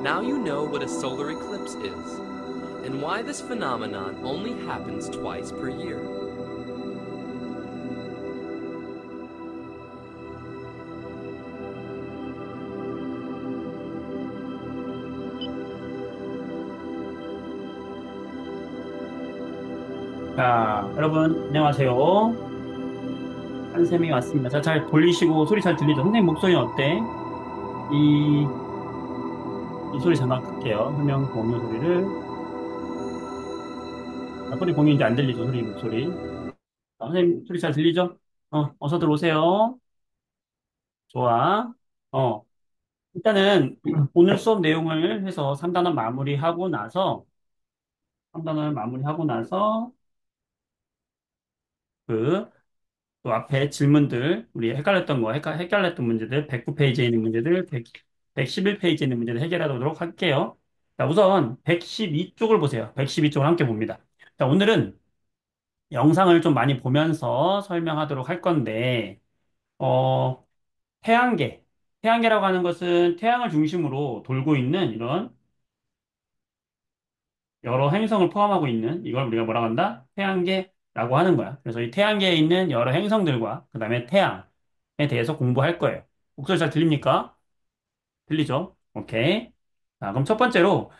Now you know what a solar eclipse is, and why this phenomenon only happens twice per year. 자, 여러분, 안녕하세요. 한쌤이 왔습니다. 자, 잘 돌리시고 소리 잘 들리죠? 선생님 목소리는 어때? 이, 이 소리 잠깐 끌게요. 화면 공유 소리를. 소리 공유 이제 안 들리죠? 소리, 목소리. 자, 선생님 소리 잘 들리죠? 어서들 오세요. 좋아. 어, 일단은 오늘 수업 내용을 해서 3단원 마무리하고 나서, 3단원을 마무리하고 나서, 그, 또 앞에 질문들, 우리 헷갈렸던 거, 헷갈렸던 문제들, 109페이지에 있는 문제들, 111페이지에 있는 문제들 해결하도록 할게요. 자, 우선 112쪽을 보세요. 112쪽을 함께 봅니다. 자, 오늘은 영상을 좀 많이 보면서 설명하도록 할 건데, 어, 태양계. 태양계라고 하는 것은 태양을 중심으로 돌고 있는 이런 여러 행성을 포함하고 있는 이걸 우리가 뭐라고 한다? 태양계라고 하는 거야. 그래서 이 태양계에 있는 여러 행성들과 그 다음에 태양에 대해서 공부할 거예요. 목소리 잘 들립니까? 들리죠? 오케이. 자, 그럼 첫 번째로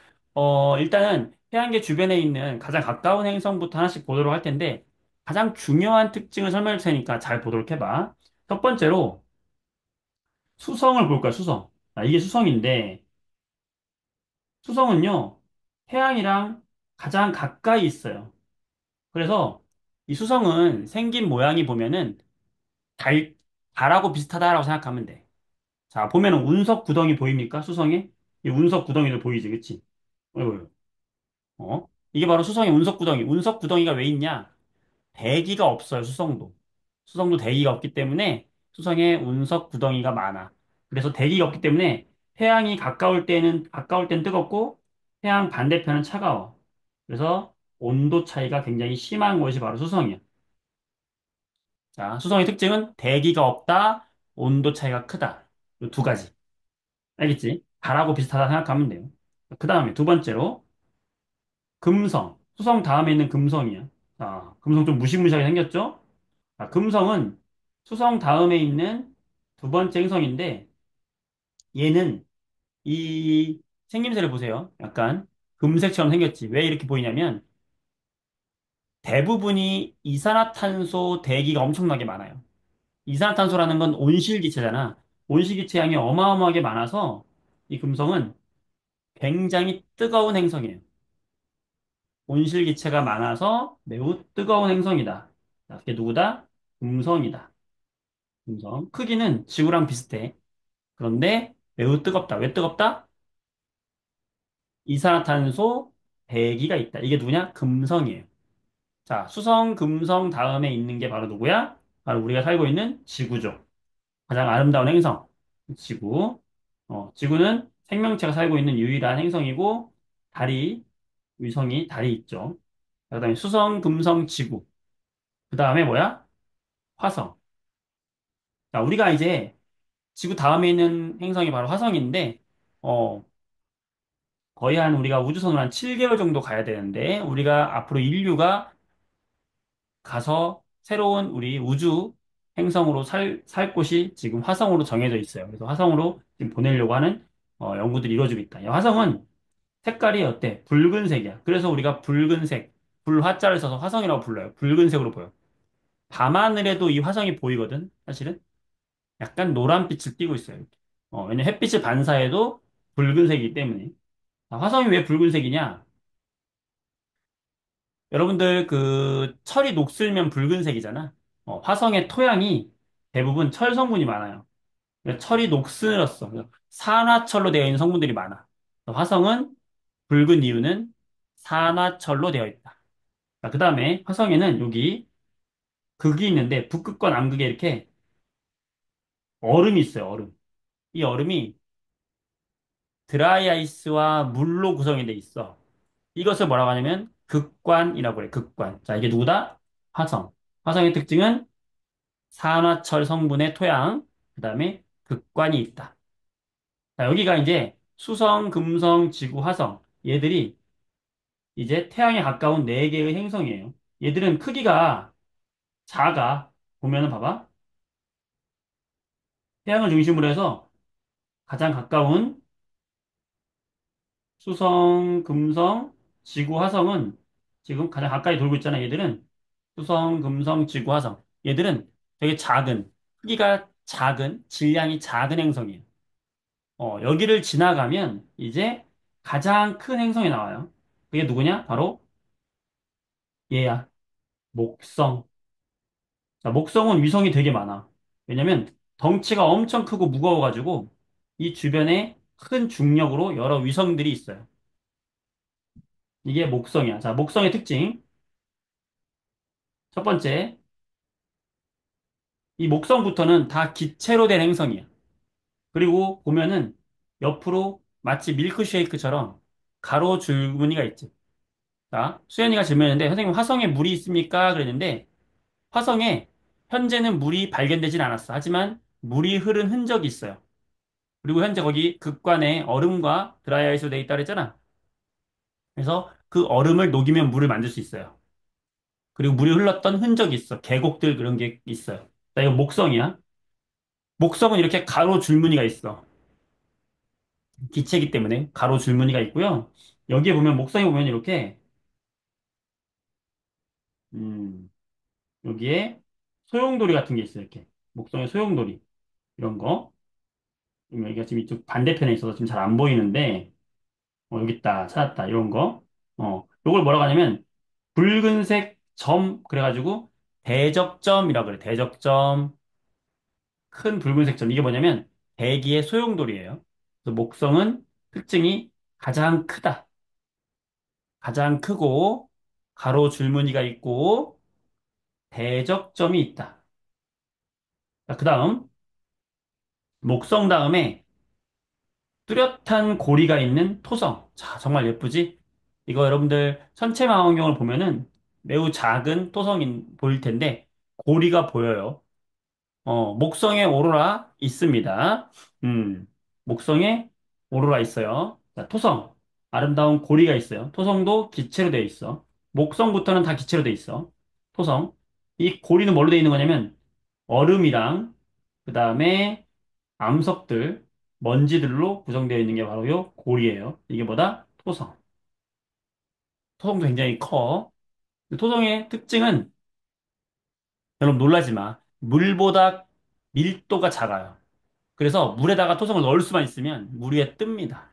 일단은 태양계 주변에 있는 가장 가까운 행성부터 하나씩 보도록 할 텐데 가장 중요한 특징을 설명할 테니까 잘 보도록 해봐. 첫 번째로 수성을 볼 거야, 수성. 자, 이게 수성인데 수성은요 태양이랑 가장 가까이 있어요. 그래서 이 수성은 생긴 모양이 보면은 달, 달하고 비슷하다라고 생각하면 돼. 자, 보면은 운석 구덩이 보입니까? 수성에? 이 운석 구덩이들 보이지, 그치? 어이구, 이게 바로 수성의 운석 구덩이. 운석 구덩이가 왜 있냐? 대기가 없어요, 수성도. 수성도 대기가 없기 때문에 수성에 운석 구덩이가 많아. 그래서 대기가 없기 때문에 태양이 가까울 때는 뜨겁고 태양 반대편은 차가워. 그래서 온도 차이가 굉장히 심한 곳이 바로 수성이야. 자, 수성의 특징은 대기가 없다, 온도 차이가 크다. 이 두 가지. 알겠지? 달하고 비슷하다 생각하면 돼요. 그 다음에 두 번째로, 금성. 수성 다음에 있는 금성이야. 자, 금성 좀 무시무시하게 생겼죠? 자, 금성은 수성 다음에 있는 두 번째 행성인데, 얘는 이 생김새를 보세요. 약간 금색처럼 생겼지. 왜 이렇게 보이냐면, 대부분이 이산화탄소 대기가 엄청나게 많아요. 이산화탄소라는 건 온실기체잖아. 온실기체 양이 어마어마하게 많아서 이 금성은 굉장히 뜨거운 행성이에요. 온실기체가 많아서 매우 뜨거운 행성이다. 자, 그게 누구다? 금성이다. 금성. 크기는 지구랑 비슷해. 그런데 매우 뜨겁다. 왜 뜨겁다? 이산화탄소 대기가 있다. 이게 누구냐? 금성이에요. 자, 수성, 금성 다음에 있는 게 바로 누구야? 바로 우리가 살고 있는 지구죠. 가장 아름다운 행성, 지구. 지구는 생명체가 살고 있는 유일한 행성이고, 위성이 달이 있죠. 그 다음에 수성, 금성, 지구. 그 다음에 뭐야? 화성. 자, 우리가 이제 지구 다음에 있는 행성이 바로 화성인데, 어, 거의 한 우리가 우주선으로 한 7개월 정도 가야 되는데, 우리가 앞으로 인류가 가서 새로운 우리 우주 행성으로 살 곳이 지금 화성으로 정해져 있어요. 그래서 화성으로 지금 보내려고 하는 연구들이 이루어지고 있다. 이 화성은 색깔이 어때? 붉은색이야. 그래서 우리가 붉은색, 불화자를 써서 화성이라고 불러요. 붉은색으로 보여. 밤하늘에도 이 화성이 보이거든, 사실은. 약간 노란빛을 띠고 있어요. 왜냐면 햇빛을 반사해도 붉은색이기 때문에. 아, 화성이 왜 붉은색이냐? 여러분들 그 철이 녹슬면 붉은색이잖아. 화성의 토양이 대부분 철 성분이 많아요. 그러니까 철이 녹슬었어. 그래서 산화철로 되어 있는 성분들이 많아. 화성은 붉은 이유는 산화철로 되어 있다. 그 다음에 화성에는 여기 극이 있는데 북극과 남극에 이렇게 얼음이 있어요. 얼음. 이 얼음이 드라이 아이스와 물로 구성이 돼 있어. 이것을 뭐라고 하냐면 극관이라고 그래. 극관. 자, 이게 누구다? 화성. 화성의 특징은 산화철 성분의 토양, 그 다음에 극관이 있다. 자, 여기가 이제 수성, 금성, 지구, 화성. 얘들이 이제 태양에 가까운 네개의 행성이에요. 얘들은 크기가 작아. 보면은 봐봐. 태양을 중심으로 해서 가장 가까운 수성, 금성, 지구, 화성은 지금 가장 가까이 돌고 있잖아. 얘들은 수성, 금성, 지구, 화성. 얘들은 되게 작은, 크기가 작은, 질량이 작은 행성이에요. 여기를 지나가면 이제 가장 큰 행성이 나와요. 그게 누구냐? 바로 얘야. 목성. 자, 목성은 위성이 되게 많아. 왜냐면 덩치가 엄청 크고 무거워가지고 이 주변에 큰 중력으로 여러 위성들이 있어요. 이게 목성이야. 자, 목성의 특징. 첫 번째, 이 목성부터는 다 기체로 된 행성이야. 그리고 보면은 옆으로 마치 밀크쉐이크처럼 가로 줄무늬가 있지. 자, 수연이가 질문했는데, 선생님 화성에 물이 있습니까? 그랬는데, 화성에 현재는 물이 발견되진 않았어. 하지만 물이 흐른 흔적이 있어요. 그리고 현재 거기 극관에 얼음과 드라이아이스로 돼 있다 그랬잖아. 그래서 그 얼음을 녹이면 물을 만들 수 있어요. 그리고 물이 흘렀던 흔적이 있어. 계곡들 그런 게 있어요. 자, 이거 목성이야. 목성은 이렇게 가로 줄무늬가 있어. 기체이기 때문에 가로 줄무늬가 있고요. 여기에 보면 목성에 보면 이렇게 음, 여기에 소용돌이 같은 게 있어요. 이렇게 목성의 소용돌이 이런 거. 여기가 지금 이쪽 반대편에 있어서 지금 잘 안 보이는데 여기 있다 찾았다 이런 거. 요걸 뭐라고 하냐면 붉은색 점 그래가지고 대적점이라고 그래. 대적점 큰 붉은색 점 이게 뭐냐면 대기의 소용돌이에요. 그래서 목성은 특징이 가장 크다. 가장 크고 가로 줄무늬가 있고 대적점이 있다. 자, 그다음 목성 다음에 뚜렷한 고리가 있는 토성. 자, 정말 예쁘지? 이거 여러분들 천체망원경을 보면은 매우 작은 토성이 보일 텐데 고리가 보여요. 목성에 오로라 있습니다. 음, 목성에 오로라 있어요. 자, 토성. 아름다운 고리가 있어요. 토성도 기체로 되어 있어. 목성부터는 다 기체로 되어 있어. 토성. 이 고리는 뭘로 되어 있는 거냐면 얼음이랑 그 다음에 암석들, 먼지들로 구성되어 있는 게 바로 요 고리예요. 이게 뭐다? 토성. 토성도 굉장히 커. 토성의 특징은 여러분 놀라지 마. 물보다 밀도가 작아요. 그래서 물에다가 토성을 넣을 수만 있으면 물 위에 뜹니다.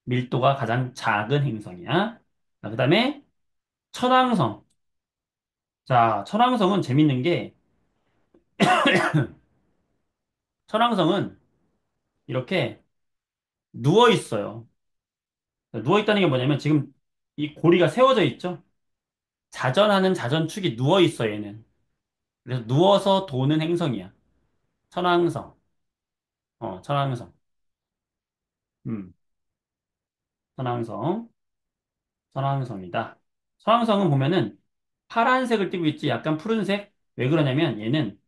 밀도가 가장 작은 행성이야. 자, 그다음에 천왕성. 자, 천왕성은 재밌는 게 천왕성은 이렇게 누워 있어요. 누워 있다는 게 뭐냐면 지금 이 고리가 세워져 있죠. 자전하는 자전축이 누워 있어 얘는. 그래서 누워서 도는 행성이야. 천왕성. 천왕성. 음, 천왕성. 천왕성이다. 천왕성은 보면은 파란색을 띠고 있지 약간 푸른색? 왜 그러냐면 얘는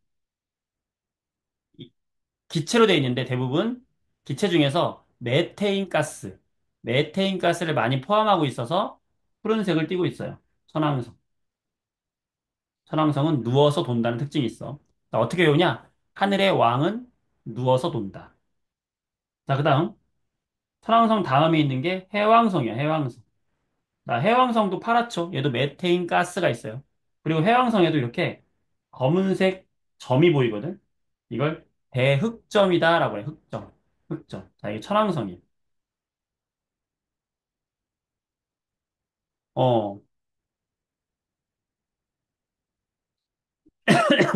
이- 기체로 되어 있는데 대부분 기체 중에서 메테인 가스를 많이 포함하고 있어서 푸른색을 띠고 있어요. 천왕성. 천왕성은 누워서 돈다는 특징이 있어. 자, 어떻게 외우냐? 하늘의 왕은 누워서 돈다. 자, 그다음 천왕성 다음에 있는 게 해왕성이야. 해왕성. 나 해왕성도 파랗죠? 얘도 메테인 가스가 있어요. 그리고 해왕성에도 이렇게 검은색 점이 보이거든? 이걸 대흑점이다라고 해, 흑점. 흑점. 자, 이게 천왕성이에요.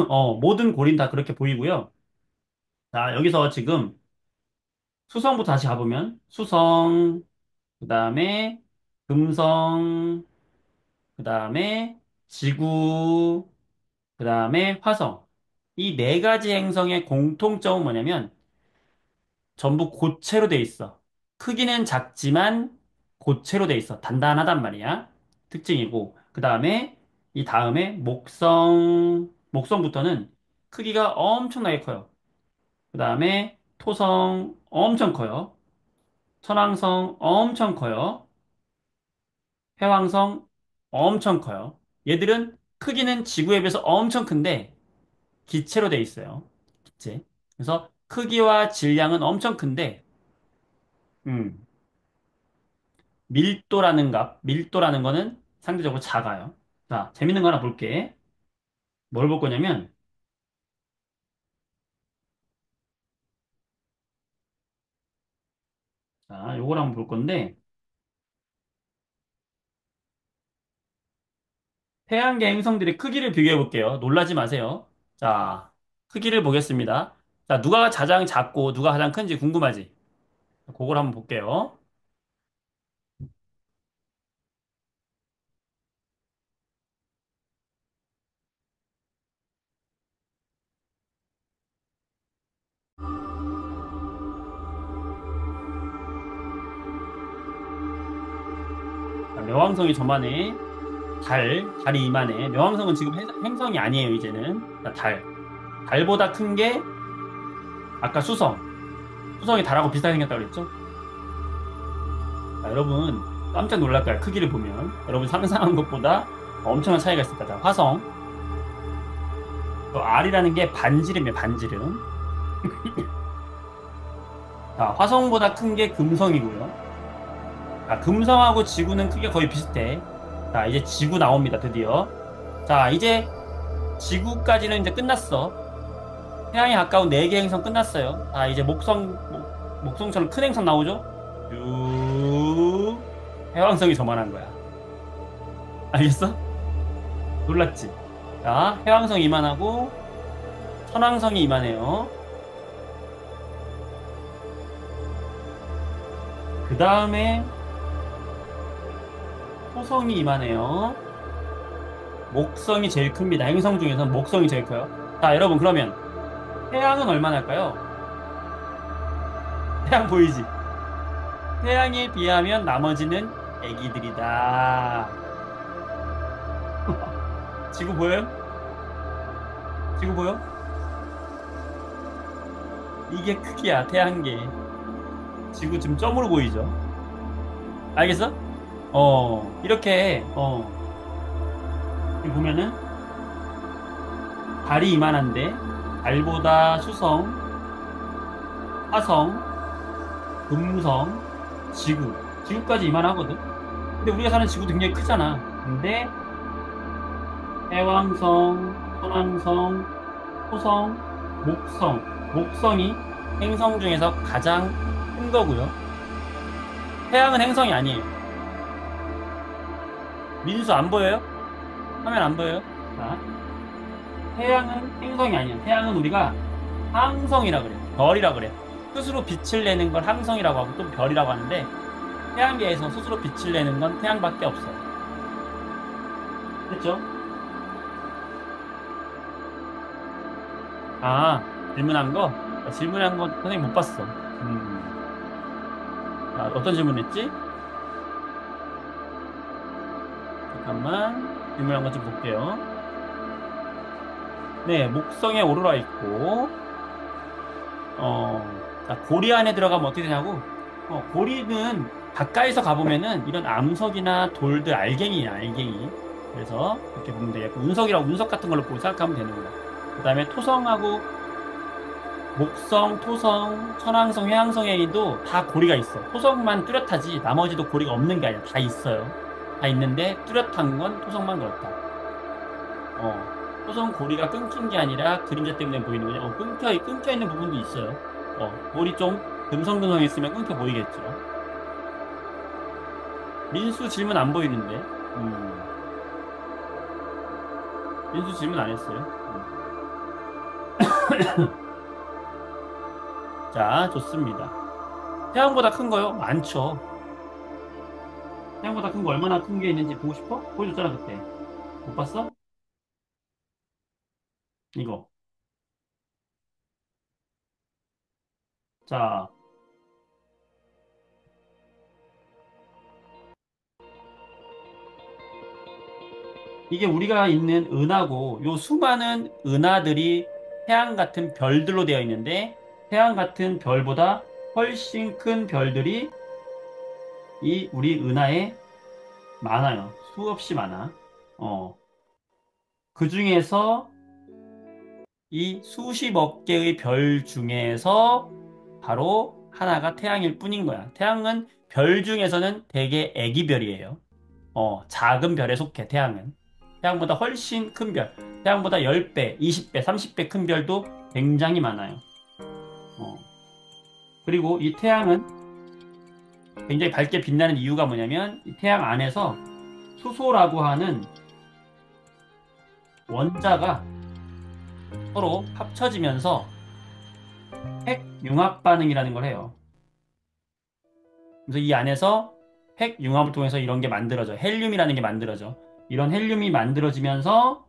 어, 모든 고린 다 그렇게 보이고요. 자, 여기서 지금 수성부터 다시 가보면, 수성, 그 다음에 금성, 그 다음에 지구, 그 다음에 화성. 이 네 가지 행성의 공통점은 뭐냐면, 전부 고체로 돼 있어. 크기는 작지만 고체로 돼 있어. 단단하단 말이야. 특징이고. 그 다음에 이 다음에 목성부터는 크기가 엄청나게 커요. 그 다음에 토성 엄청 커요. 천왕성 엄청 커요. 해왕성 엄청 커요. 얘들은 크기는 지구에 비해서 엄청 큰데 기체로 돼 있어요. 기체. 그래서 크기와 질량은 엄청 큰데 음, 밀도라는 거는 상대적으로 작아요. 자, 재밌는 거 하나 볼게. 뭘 볼 거냐면 자, 요걸 한번 볼 건데 태양계 행성들의 크기를 비교해 볼게요. 놀라지 마세요. 자, 크기를 보겠습니다. 자, 누가 가장 작고 누가 가장 큰지 궁금하지? 그걸 한번 볼게요. 자, 매왕성이 저만해. 달이 이만해. 매왕성은 지금 행성이 아니에요, 이제는. 자, 달보다 큰 게 아까 수성. 수성이 달하고 비슷하게 생겼다고 그랬죠? 자, 여러분, 깜짝 놀랄 거야, 크기를 보면. 여러분 상상한 것보다 엄청난 차이가 있을 거다. 화성. 또 R이라는 게 반지름이에요, 반지름. 자, 화성보다 큰 게 금성이고요. 자, 금성하고 지구는 크기가 거의 비슷해. 자, 이제 지구 나옵니다, 드디어. 자, 이제 지구까지는 이제 끝났어. 태양에 가까운 4개 행성 끝났어요. 자, 이제 목성처럼 큰 행성 나오죠? 쭉, 해왕성이 저만한 거야. 알겠어? 놀랐지? 자, 해왕성 이만하고, 천왕성이 이만해요. 그 다음에, 토성이 이만해요. 목성이 제일 큽니다. 행성 중에서는 목성이 제일 커요. 자, 여러분, 그러면, 태양은 얼마나 할까요? 태양 보이지? 태양에 비하면 나머지는 애기들이다. 지구 보여요? 지구 보여? 이게 크기야, 태양계. 지구 지금 점으로 보이죠? 알겠어? 이렇게, 여기 보면은, 달이 이만한데, 달보다 수성, 화성, 금성, 지구까지 이만하거든? 근데 우리가 사는 지구도 굉장히 크잖아. 근데, 해왕성, 천왕성, 토성, 목성이 행성 중에서 가장 큰 거고요. 태양은 행성이 아니에요. 민수 안 보여요? 화면 안 보여요? 자, 태양은 행성이 아니에요. 태양은 우리가 항성이라 그래. 별이라 그래. 스스로 빛을 내는 걸 항성이라고 하고 또 별이라고 하는데 태양계에서 스스로 빛을 내는 건 태양밖에 없어요. 됐죠? 아, 질문한 거? 질문한 거 선생님 못 봤어. 자, 어떤 질문했지? 잠깐만. 질문한 거 좀 볼게요. 네, 목성에 오로라 있고, 자, 고리 안에 들어가면 어떻게 되냐고? 고리는 가까이서 가보면은 이런 암석이나 돌들, 알갱이야, 알갱이. 그래서 이렇게 보면 되겠고, 운석 같은 걸로 보고 생각하면 되는 거야. 그 다음에 토성하고 목성, 토성, 천왕성, 해왕성에도 다 고리가 있어. 토성만 뚜렷하지, 나머지도 고리가 없는 게 아니라 다 있어요. 다 있는데, 뚜렷한 건 토성만 그렇다. 토성 고리가 끊긴 게 아니라 그림자 때문에 보이는 거냐? 끊겨 있는 부분도 있어요. 고리 좀 듬성듬성 있으면 끊겨 보이겠죠. 민수 질문 안 보이는데. 민수 질문 안 했어요. 자, 좋습니다. 태양보다 큰 거요? 많죠. 태양보다 큰 거 얼마나 큰 게 있는지 보고 싶어? 보여줬잖아, 그때. 못 봤어? 이거. 자, 이게 우리가 있는 은하고 요 수많은 은하들이 태양 같은 별들로 되어 있는데 태양 같은 별보다 훨씬 큰 별들이 이 우리 은하에 많아요. 수없이 많아. 어, 그 중에서 이 수십억 개의 별 중에서 바로 하나가 태양일 뿐인 거야. 태양은 별 중에서는 되게 애기 별이에요. 작은 별에 속해, 태양은. 태양보다 훨씬 큰 별, 태양보다 10배, 20배, 30배 큰 별도 굉장히 많아요. 어, 그리고 이 태양은 굉장히 밝게 빛나는 이유가 뭐냐면, 이 태양 안에서 수소라고 하는 원자가 서로 합쳐지면서 핵융합 반응이라는 걸 해요. 그래서 이 안에서 핵융합을 통해서 이런 게 만들어져. 헬륨이라는 게 만들어져. 이런 헬륨이 만들어지면서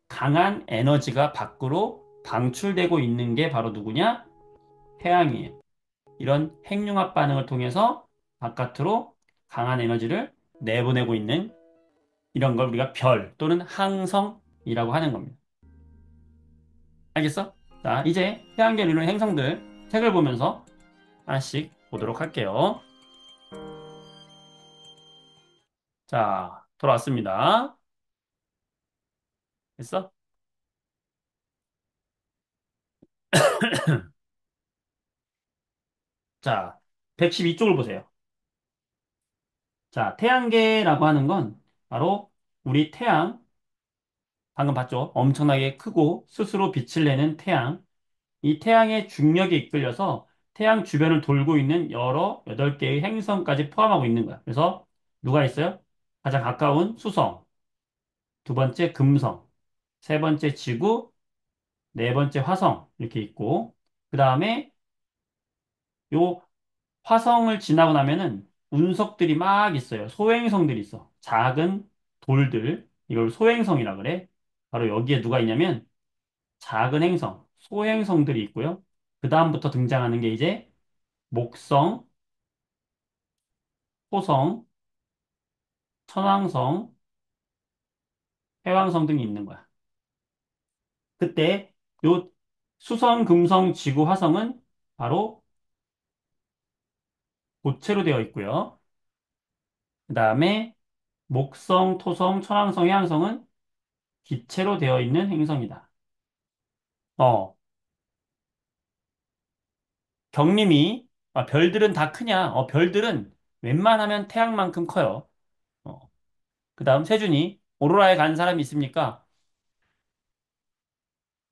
강한 에너지가 밖으로 방출되고 있는 게 바로 누구냐? 태양이에요. 이런 핵융합 반응을 통해서 바깥으로 강한 에너지를 내보내고 있는 이런 걸 우리가 별 또는 항성이라고 하는 겁니다. 알겠어? 자, 이제 태양계를 이루는 행성들 책을 보면서 하나씩 보도록 할게요. 자, 돌아왔습니다. 됐어? 자, 112쪽을 보세요. 자, 태양계라고 하는 건 바로 우리 태양, 방금 봤죠? 엄청나게 크고 스스로 빛을 내는 태양. 이 태양의 중력에 이끌려서 태양 주변을 돌고 있는 여러 8개의 행성까지 포함하고 있는 거야. 그래서 누가 있어요? 가장 가까운 수성, 두 번째 금성, 세 번째 지구, 네 번째 화성 이렇게 있고 그 다음에 요 화성을 지나고 나면은 운석들이 막 있어요. 소행성들이 있어. 작은 돌들. 이걸 소행성이라 그래. 바로 여기에 누가 있냐면 작은 행성, 소행성들이 있고요. 그 다음부터 등장하는 게 이제 목성, 토성, 천왕성, 해왕성 등이 있는 거야. 그때 요 수성, 금성, 지구, 화성은 바로 고체로 되어 있고요. 그 다음에 목성, 토성, 천왕성, 해왕성은 기체로 되어 있는 행성이다. 어, 경림이 별들은 다 크냐? 별들은 웬만하면 태양만큼 커요. 어, 그 다음 세준이 오로라에 간 사람이 있습니까?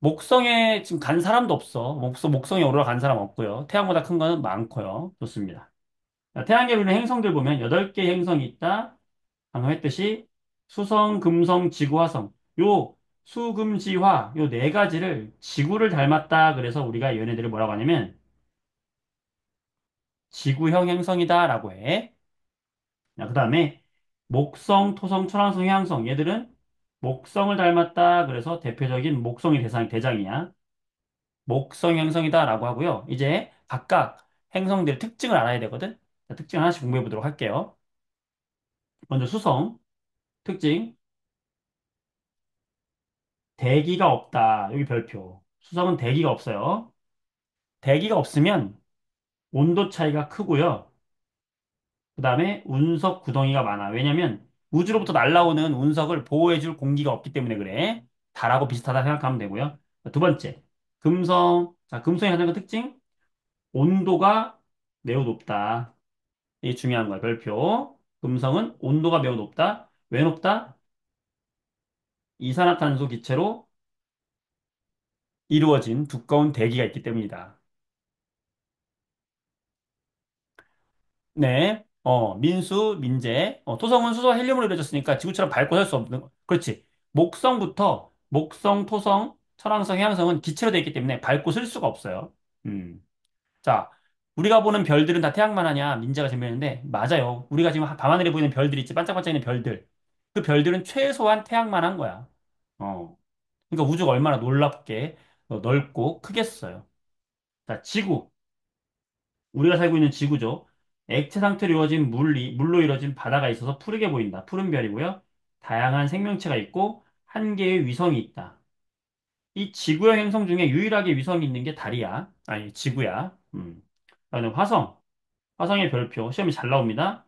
목성에 지금 간 사람도 없어. 목성에 오로라 간 사람 없고요. 태양보다 큰 거는 많고요. 좋습니다. 자, 태양계에 있는 행성들 보면 8개 행성이 있다. 방금 했듯이 수성, 금성, 지구, 화성. 요 수, 금, 지, 화, 요 네 가지를 지구를 닮았다. 그래서 우리가 얘네들을 뭐라고 하냐면 지구형 행성이다라고 해. 그 다음에 목성, 토성, 천왕성, 해왕성 얘들은 목성을 닮았다. 그래서 대표적인 목성이 대장이야. 목성 행성이다라고 하고요. 이제 각각 행성들의 특징을 알아야 되거든. 자, 특징 하나씩 공부해 보도록 할게요. 먼저 수성 특징 대기가 없다. 여기 별표. 수성은 대기가 없어요. 대기가 없으면 온도 차이가 크고요. 그 다음에 운석 구덩이가 많아. 왜냐면 우주로부터 날라오는 운석을 보호해줄 공기가 없기 때문에 그래. 달하고 비슷하다 생각하면 되고요. 두 번째, 금성. 자, 금성의 가장 큰 특징, 온도가 매우 높다. 이게 중요한 거야, 별표. 금성은 온도가 매우 높다. 왜 높다? 이산화탄소 기체로 이루어진 두꺼운 대기가 있기 때문이다. 네. 민수, 민재. 토성은 수소와 헬륨으로 이루어졌으니까 지구처럼 밝고 살 수 없는 거. 그렇지. 목성, 토성, 천왕성, 해왕성은 기체로 되어 있기 때문에 밝고 쓸 수가 없어요. 음. 자, 우리가 보는 별들은 다 태양만 하냐? 민재가 질문했는데, 맞아요. 우리가 지금 밤하늘에 보이는 별들 있지, 반짝반짝이는 별들. 그 별들은 최소한 태양만 한 거야. 어. 그러니까 우주가 얼마나 놀랍게 넓고 크겠어요. 자, 지구. 우리가 살고 있는 지구죠. 액체 상태로 이루어진 물로 이루어진 바다가 있어서 푸르게 보인다. 푸른 별이고요. 다양한 생명체가 있고 한 개의 위성이 있다. 이 지구형 행성 중에 유일하게 위성이 있는 게 달이야. 아니, 지구야. 그다음에 화성. 화성의 별표. 시험이 잘 나옵니다.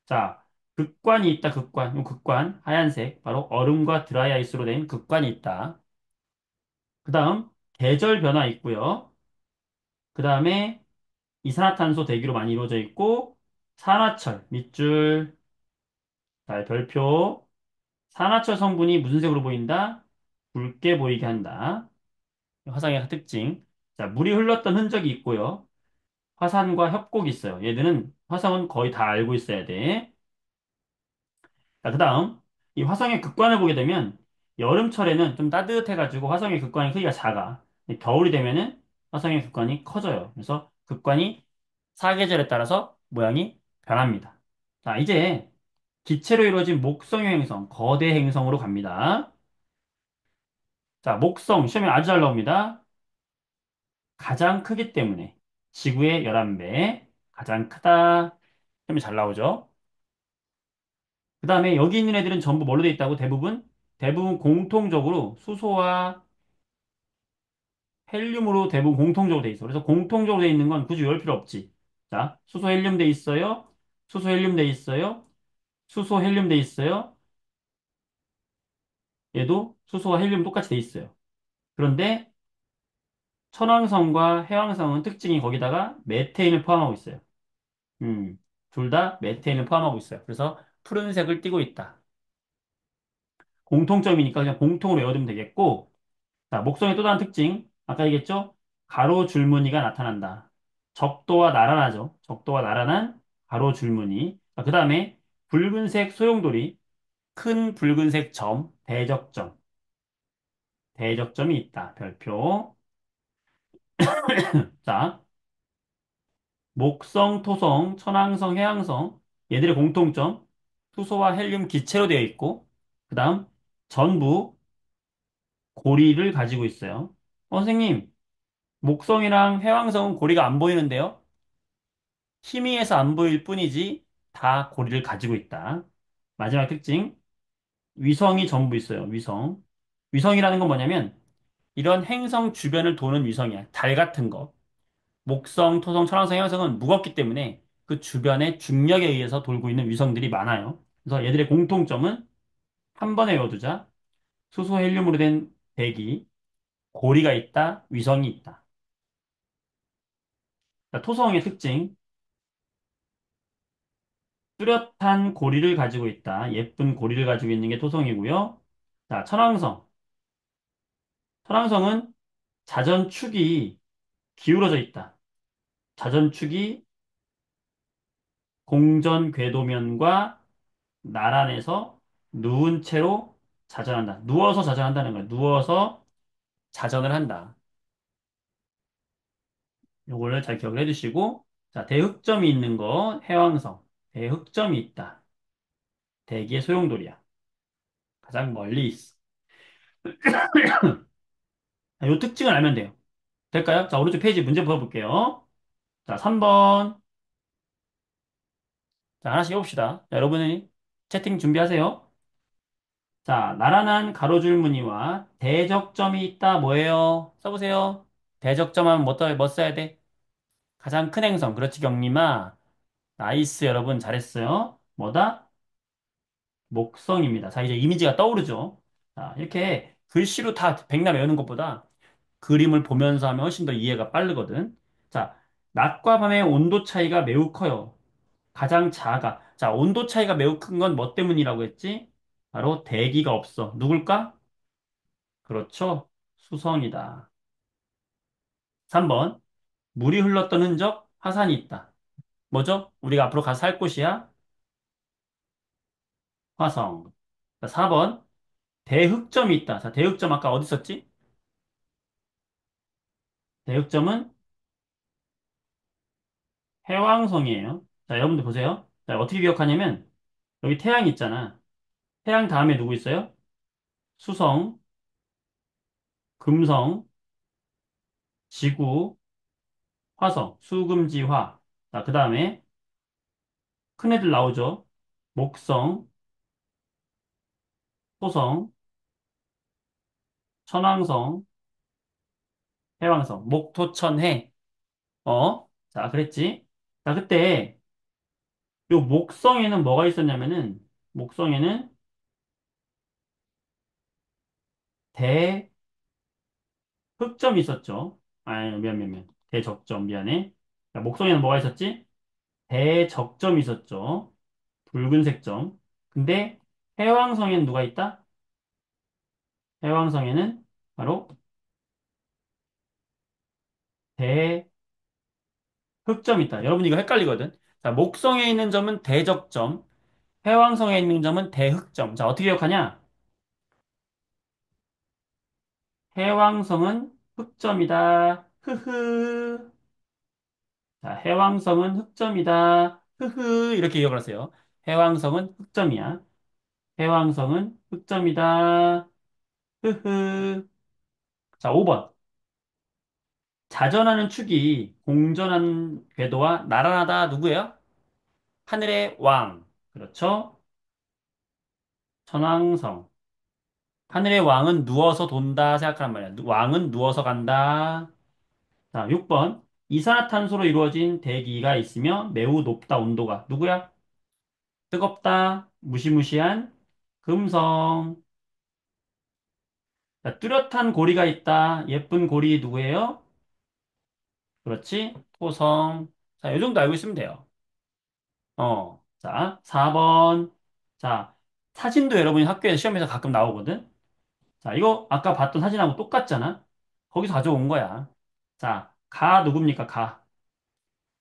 자, 극관이 있다, 극관. 이 극관, 하얀색. 바로 얼음과 드라이아이스로 된 극관이 있다. 그 다음, 계절 변화 있고요. 그 다음에 이산화탄소 대기로 많이 이루어져 있고, 산화철, 밑줄, 자, 별표. 산화철 성분이 무슨 색으로 보인다? 붉게 보이게 한다. 화성의 특징. 자, 물이 흘렀던 흔적이 있고요. 화산과 협곡이 있어요. 얘들은 화성은 거의 다 알고 있어야 돼. 자, 그 다음, 이 화성의 극관을 보게 되면 여름철에는 좀 따뜻해가지고 화성의 극관의 크기가 작아. 근데 겨울이 되면은 화성의 극관이 커져요. 그래서 극관이 사계절에 따라서 모양이 변합니다. 자, 이제 기체로 이루어진 목성형 행성, 거대 행성으로 갑니다. 자, 목성, 시험에 아주 잘 나옵니다. 가장 크기 때문에 지구의 11배, 가장 크다. 시험에 잘 나오죠. 그 다음에 여기 있는 애들은 전부 뭘로 돼 있다고? 대부분 공통적으로 수소와 헬륨으로 대부분 공통적으로 돼 있어. 그래서 공통적으로 돼 있는 건 굳이 외울 필요 없지. 자, 수소 헬륨 돼 있어요. 수소 헬륨 돼 있어요. 수소 헬륨 돼 있어요. 얘도 수소와 헬륨 똑같이 돼 있어요. 그런데 천왕성과 해왕성은 특징이 거기다가 메테인을 포함하고 있어요. 음, 둘 다 메테인을 포함하고 있어요. 그래서 푸른색을 띠고 있다. 공통점이니까 그냥 공통으로 외워두면 되겠고, 자, 목성의 또 다른 특징. 아까 얘기했죠? 가로 줄무늬가 나타난다. 적도와 나란하죠. 적도와 나란한 가로 줄무늬. 그 다음에 붉은색 소용돌이, 큰 붉은색 점, 대적점. 대적점이 있다. 별표. 자, 목성, 토성, 천왕성, 해왕성. 얘들의 공통점. 수소와 헬륨 기체로 되어 있고, 그 다음, 전부 고리를 가지고 있어요. 선생님, 목성이랑 해왕성은 고리가 안 보이는데요? 희미해서 안 보일 뿐이지 다 고리를 가지고 있다. 마지막 특징, 위성이 전부 있어요. 위성. 위성이라는 건 뭐냐면 이런 행성 주변을 도는 위성이야. 달 같은 거. 목성, 토성, 천왕성, 해왕성은 무겁기 때문에 그 주변의 중력에 의해서 돌고 있는 위성들이 많아요. 그래서 얘들의 공통점은 한 번에 외워두자. 수소, 헬륨으로 된 대기, 고리가 있다, 위성이 있다. 자, 토성의 특징, 뚜렷한 고리를 가지고 있다. 예쁜 고리를 가지고 있는 게 토성이고요. 자, 천왕성. 천왕성은 자전축이 기울어져 있다. 자전축이 공전 궤도면과 나란해서 누운 채로 자전한다. 누워서 자전한다는 거야. 누워서 자전을 한다. 요거를 잘 기억을 해두시고, 자, 대흑점이 있는 거, 해왕성. 대흑점이 있다. 대기의 소용돌이야. 가장 멀리 있어. 자, 요 특징을 알면 돼요. 될까요? 자, 오른쪽 페이지 문제 풀어볼게요. 자, 3번. 자, 하나씩 해봅시다. 자, 여러분이 채팅 준비하세요. 자, 나란한 가로줄 무늬와 대적점이 있다. 뭐예요? 써보세요. 대적점 하면 뭐 써야 돼? 가장 큰 행성. 그렇지, 경림아. 나이스, 여러분. 잘했어요. 뭐다? 목성입니다. 자, 이제 이미지가 떠오르죠? 자, 이렇게 글씨로 다 백날 외우는 것보다 그림을 보면서 하면 훨씬 더 이해가 빠르거든. 자, 낮과 밤의 온도 차이가 매우 커요. 가장 작아. 자, 온도 차이가 매우 큰 건 뭐 때문이라고 했지? 바로 대기가 없어. 누굴까? 그렇죠. 수성이다. 3번. 물이 흘렀던 흔적, 화산이 있다. 뭐죠? 우리가 앞으로 가서 살 곳이야? 화성. 자, 4번. 대흑점이 있다. 자, 대흑점 아까 어디 있었지? 대흑점은 해왕성이에요. 자, 여러분들 보세요. 자, 어떻게 기억하냐면, 여기 태양이 있잖아. 태양 다음에 누구 있어요? 수성, 금성, 지구, 화성, 수금지화. 자, 그 다음에 큰 애들 나오죠. 목성, 토성, 천왕성, 해왕성, 목토천해. 자, 그랬지? 자, 그때 요 목성에는 뭐가 있었냐면은, 목성에는 대흑점이 있었죠. 아니, 미안. 대적점, 미안해. 자, 목성에는 뭐가 있었지? 대적점이 있었죠. 붉은색 점. 근데 해왕성에는 누가 있다? 해왕성에는 바로 대흑점이 있다. 여러분 이거 헷갈리거든. 자, 목성에 있는 점은 대적점, 해왕성에 있는 점은 대흑점. 자, 어떻게 기억하냐? 해왕성은 흑점이다. 흐흐. 자, 해왕성은 흑점이다. 흐흐. 이렇게 기억을 하세요. 해왕성은 흑점이야. 해왕성은 흑점이다. 흐흐. 자, 5번. 자전하는 축이 공전한 궤도와 나란하다 누구예요? 하늘의 왕. 그렇죠? 천왕성. 하늘의 왕은 누워서 돈다 생각하란 말이야. 왕은 누워서 간다. 자, 6번. 이산화탄소로 이루어진 대기가 있으며 매우 높다, 온도가. 누구야? 뜨겁다, 무시무시한 금성. 자, 뚜렷한 고리가 있다. 예쁜 고리 누구예요? 그렇지? 토성. 자, 이 정도 알고 있으면 돼요. 자, 4번. 자, 사진도 여러분이 학교에서 시험에서 가끔 나오거든? 자, 이거 아까 봤던 사진하고 똑같잖아? 거기서 가져온 거야. 자, 가 누굽니까? 가.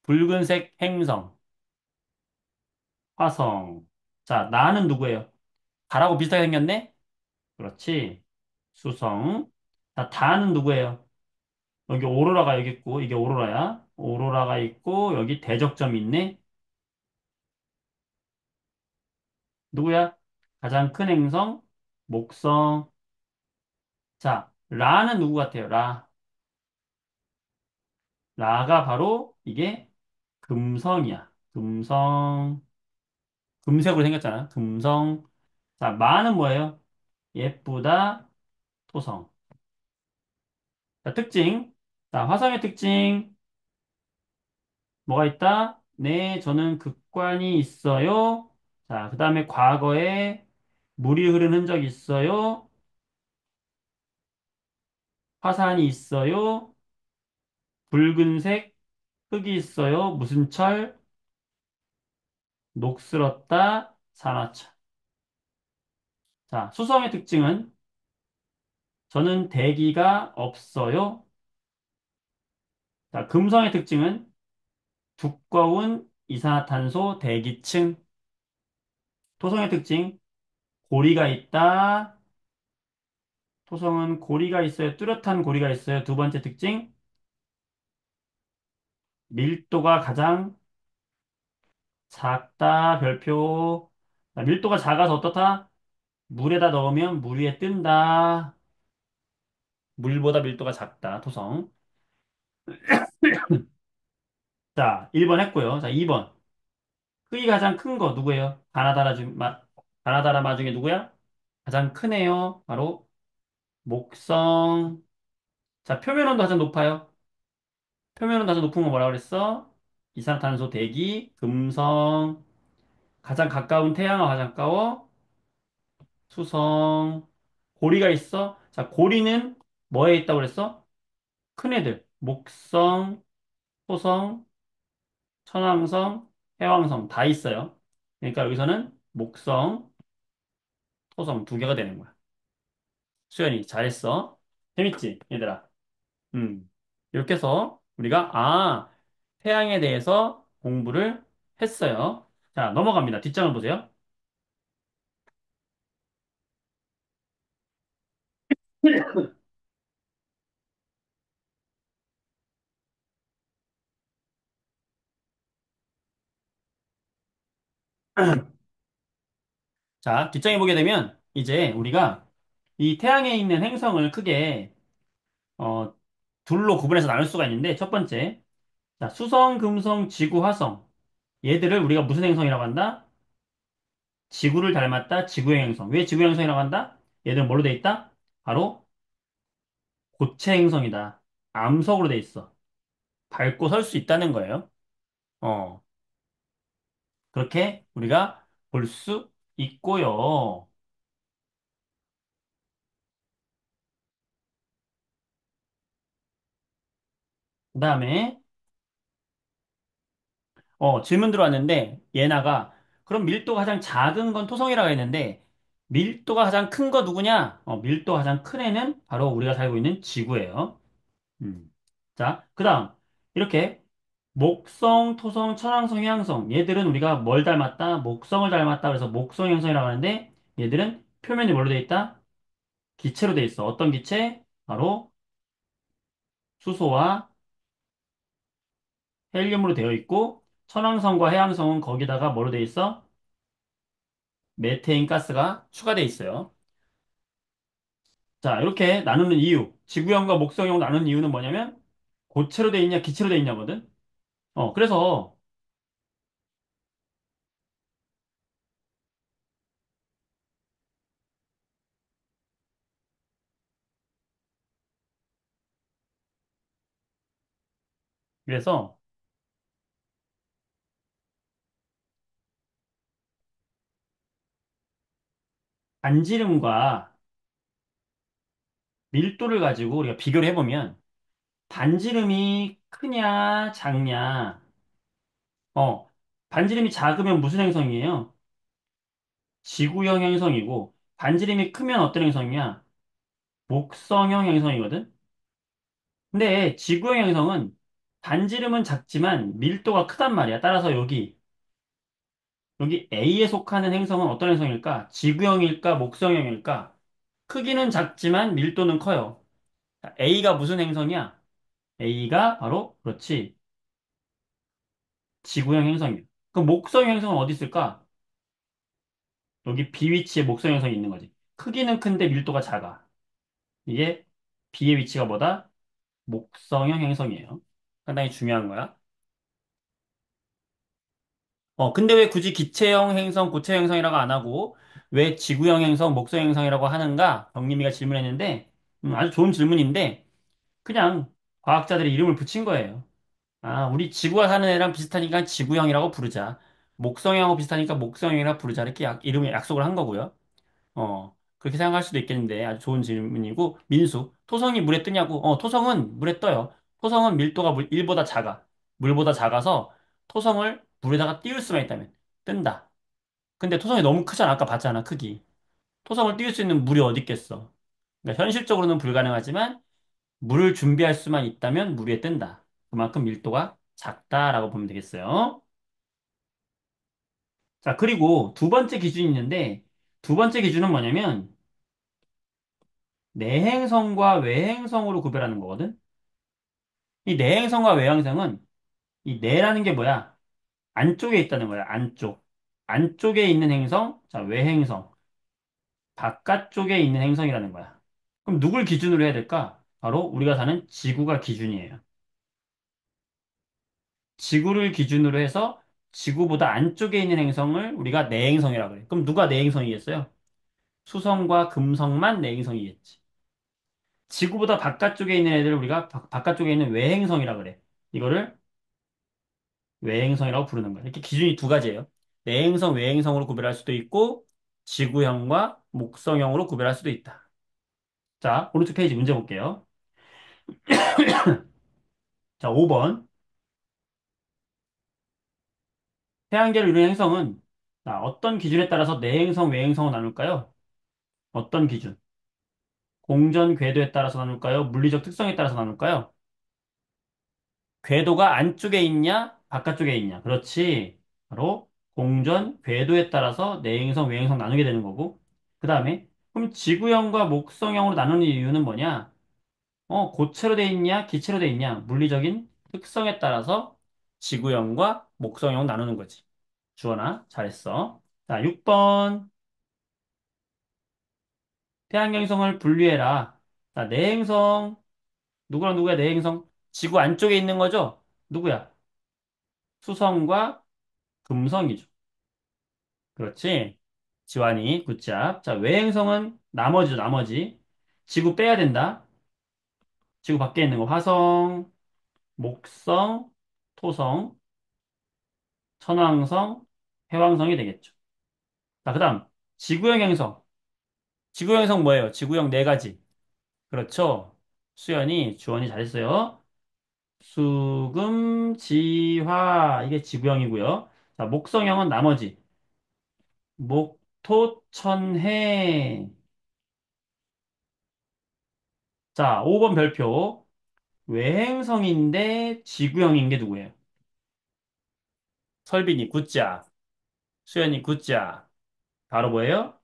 붉은색 행성, 화성. 자, 나는 누구예요? 가라고 비슷하게 생겼네? 그렇지. 수성. 자, 다는 누구예요? 여기 오로라가 여기 있고, 이게 오로라야. 오로라가 있고, 여기 대적점이 있네? 누구야? 가장 큰 행성, 목성. 자, 라는 누구 같아요? 라. 라가 바로 이게 금성이야. 금성. 금색으로 생겼잖아. 금성. 자, 마는 뭐예요? 예쁘다. 토성. 자, 특징. 자, 화성의 특징. 뭐가 있다? 네, 저는 극관이 있어요. 자, 그 다음에 과거에 물이 흐른 흔적 있어요. 화산이 있어요. 붉은색 흙이 있어요. 무슨 철? 녹슬었다. 산화철. 자, 수성의 특징은 저는 대기가 없어요. 자, 금성의 특징은 두꺼운 이산화탄소 대기층. 토성의 특징, 고리가 있다. 토성은 고리가 있어요. 뚜렷한 고리가 있어요. 두 번째 특징, 밀도가 가장 작다. 별표. 자, 밀도가 작아서 어떻다? 물에다 넣으면 물 위에 뜬다. 물보다 밀도가 작다. 토성. 자, 1번 했고요. 자, 2번. 크기 가장 큰 거 누구예요? 가나다라 마 중에 누구야? 가장 크네요. 바로 목성. 자, 표면 온도 가장 높아요. 표면 온도 가장 높은 거 뭐라 그랬어? 이산화탄소 대기, 금성. 가장 가까운 태양과 가장 가까워? 수성. 고리가 있어? 자, 고리는 뭐에 있다고 그랬어? 큰 애들. 목성, 토성, 천왕성, 해왕성 다 있어요. 그러니까 여기서는 목성, 토성 두 개가 되는 거야. 수연이 잘했어. 재밌지, 얘들아? 음. 이렇게 해서 우리가 태양에 대해서 공부를 했어요. 자, 넘어갑니다. 뒷장을 보세요. 자, 뒷장에 보게 되면 이제 우리가 이 태양에 있는 행성을 크게 어, 둘로 구분해서 나눌 수가 있는데 첫 번째, 자, 수성, 금성, 지구, 화성. 얘들을 우리가 무슨 행성이라고 한다? 지구를 닮았다. 지구의 행성. 왜 지구의 행성이라고 한다? 얘들은 뭘로 돼 있다? 바로 고체 행성이다. 암석으로 돼 있어. 밟고 설 수 있다는 거예요. 어. 그렇게 우리가 볼 수 있고요. 그 다음에 질문 들어왔는데 예나가 그럼 밀도가 가장 작은 건 토성이라고 했는데 밀도가 가장 큰 거 누구냐? 밀도가 가장 큰 애는 바로 우리가 살고 있는 지구예요. 음. 자, 그 다음 이렇게 목성, 토성, 천왕성, 해왕성 얘들은 우리가 뭘 닮았다? 목성을 닮았다. 그래서 목성 행성이라고 하는데 얘들은 표면이 뭘로 돼 있다? 기체로 돼 있어. 어떤 기체? 바로 수소와 헬륨으로 되어 있고 천왕성과 해왕성은 거기다가 뭐로 돼 있어? 메테인 가스가 추가돼 있어요. 자, 이렇게 나누는 이유. 지구형과 목성형 나누는 이유는 뭐냐면 고체로 돼 있냐, 기체로 돼 있냐거든. 그래서 그래서 반지름과 밀도를 가지고 우리가 비교를 해보면 반지름이 크냐, 작냐. 어, 반지름이 작으면 무슨 행성이에요? 지구형 행성이고 반지름이 크면 어떤 행성이야? 목성형 행성이거든. 근데 지구형 행성은 반지름은 작지만 밀도가 크단 말이야. 따라서 여기 A에 속하는 행성은 어떤 행성일까? 지구형일까? 목성형일까? 크기는 작지만 밀도는 커요. 자, A가 무슨 행성이야? A가 바로 그렇지. 지구형 행성이야. 그럼 목성 행성은 어디 있을까? 여기 B 위치에 목성 행성이 있는 거지. 크기는 큰데 밀도가 작아. 이게 B의 위치가 뭐다? 목성형 행성이에요. 상당히 중요한 거야. 근데 왜 굳이 기체형 행성, 고체 행성이라고 안 하고 왜 지구형 행성, 목성 행성이라고 하는가? 정림이가 질문했는데 아주 좋은 질문인데 그냥 과학자들이 이름을 붙인 거예요. 아, 우리 지구가 사는 애랑 비슷하니까 지구형이라고 부르자. 목성형하고 비슷하니까 목성형이라고 부르자. 이렇게 이름에 약속을 한 거고요. 그렇게 생각할 수도 있겠는데 아주 좋은 질문이고 민수, 토성이 물에 뜨냐고? 토성은 물에 떠요. 토성은 밀도가 1보다 작아. 물보다 작아서 토성을 물에다가 띄울 수만 있다면 뜬다. 근데 토성이 너무 크잖아. 아까 봤잖아, 크기. 토성을 띄울 수 있는 물이 어디 있겠어? 그러니까 현실적으로는 불가능하지만 물을 준비할 수만 있다면 물 위에 뜬다. 그만큼 밀도가 작다라고 보면 되겠어요. 자, 그리고 두 번째 기준이 있는데 두 번째 기준은 뭐냐면 내행성과 외행성으로 구별하는 거거든. 이 내행성과 외행성은 이 내라는 게 뭐야? 안쪽에 있다는 거야. 안쪽. 안쪽에 있는 행성, 자, 외행성. 바깥쪽에 있는 행성이라는 거야. 그럼 누굴 기준으로 해야 될까? 바로 우리가 사는 지구가 기준이에요. 지구를 기준으로 해서 지구보다 안쪽에 있는 행성을 우리가 내행성이라고 그래. 그럼 누가 내행성이겠어요? 수성과 금성만 내행성이겠지. 지구보다 바깥쪽에 있는 애들을 우리가 바깥쪽에 있는 외행성이라고 그래. 이거를 외행성이라고 부르는 거야. 이렇게 기준이 두 가지예요. 내행성, 외행성으로 구별할 수도 있고 지구형과 목성형으로 구별할 수도 있다. 자, 오른쪽 페이지 문제 볼게요. 자, 5번. 태양계를 이루는 행성은 자, 어떤 기준에 따라서 내행성, 외행성으로 나눌까요? 어떤 기준? 공전 궤도에 따라서 나눌까요? 물리적 특성에 따라서 나눌까요? 궤도가 안쪽에 있냐, 바깥쪽에 있냐. 그렇지. 바로 공전 궤도에 따라서 내행성, 외행성 나누게 되는 거고. 그 다음에 그럼 지구형과 목성형으로 나누는 이유는 뭐냐? 고체로 돼 있냐, 기체로 돼 있냐. 물리적인 특성에 따라서 지구형과 목성형 나누는 거지. 주원아, 잘했어. 자, 6번. 태양행성을 분류해라. 자, 내행성. 누구랑 누구야, 내행성? 지구 안쪽에 있는 거죠? 누구야? 수성과 금성이죠. 그렇지? 지환이, 굿잡. 자, 외행성은 나머지죠, 나머지. 지구 빼야 된다. 지구 밖에 있는 거. 화성, 목성, 토성, 천왕성, 해왕성이 되겠죠. 자, 그다음 지구형 행성. 지구형 행성 뭐예요? 지구형 네 가지. 그렇죠. 수연이 주원이 잘했어요. 수금, 지화 이게 지구형이고요. 자, 목성형은 나머지 목, 토, 천, 해. 자, 5번 별표. 외행성인데 지구형인 게 누구예요? 설빈이 굿자, 수연이 굿자. 바로 뭐예요?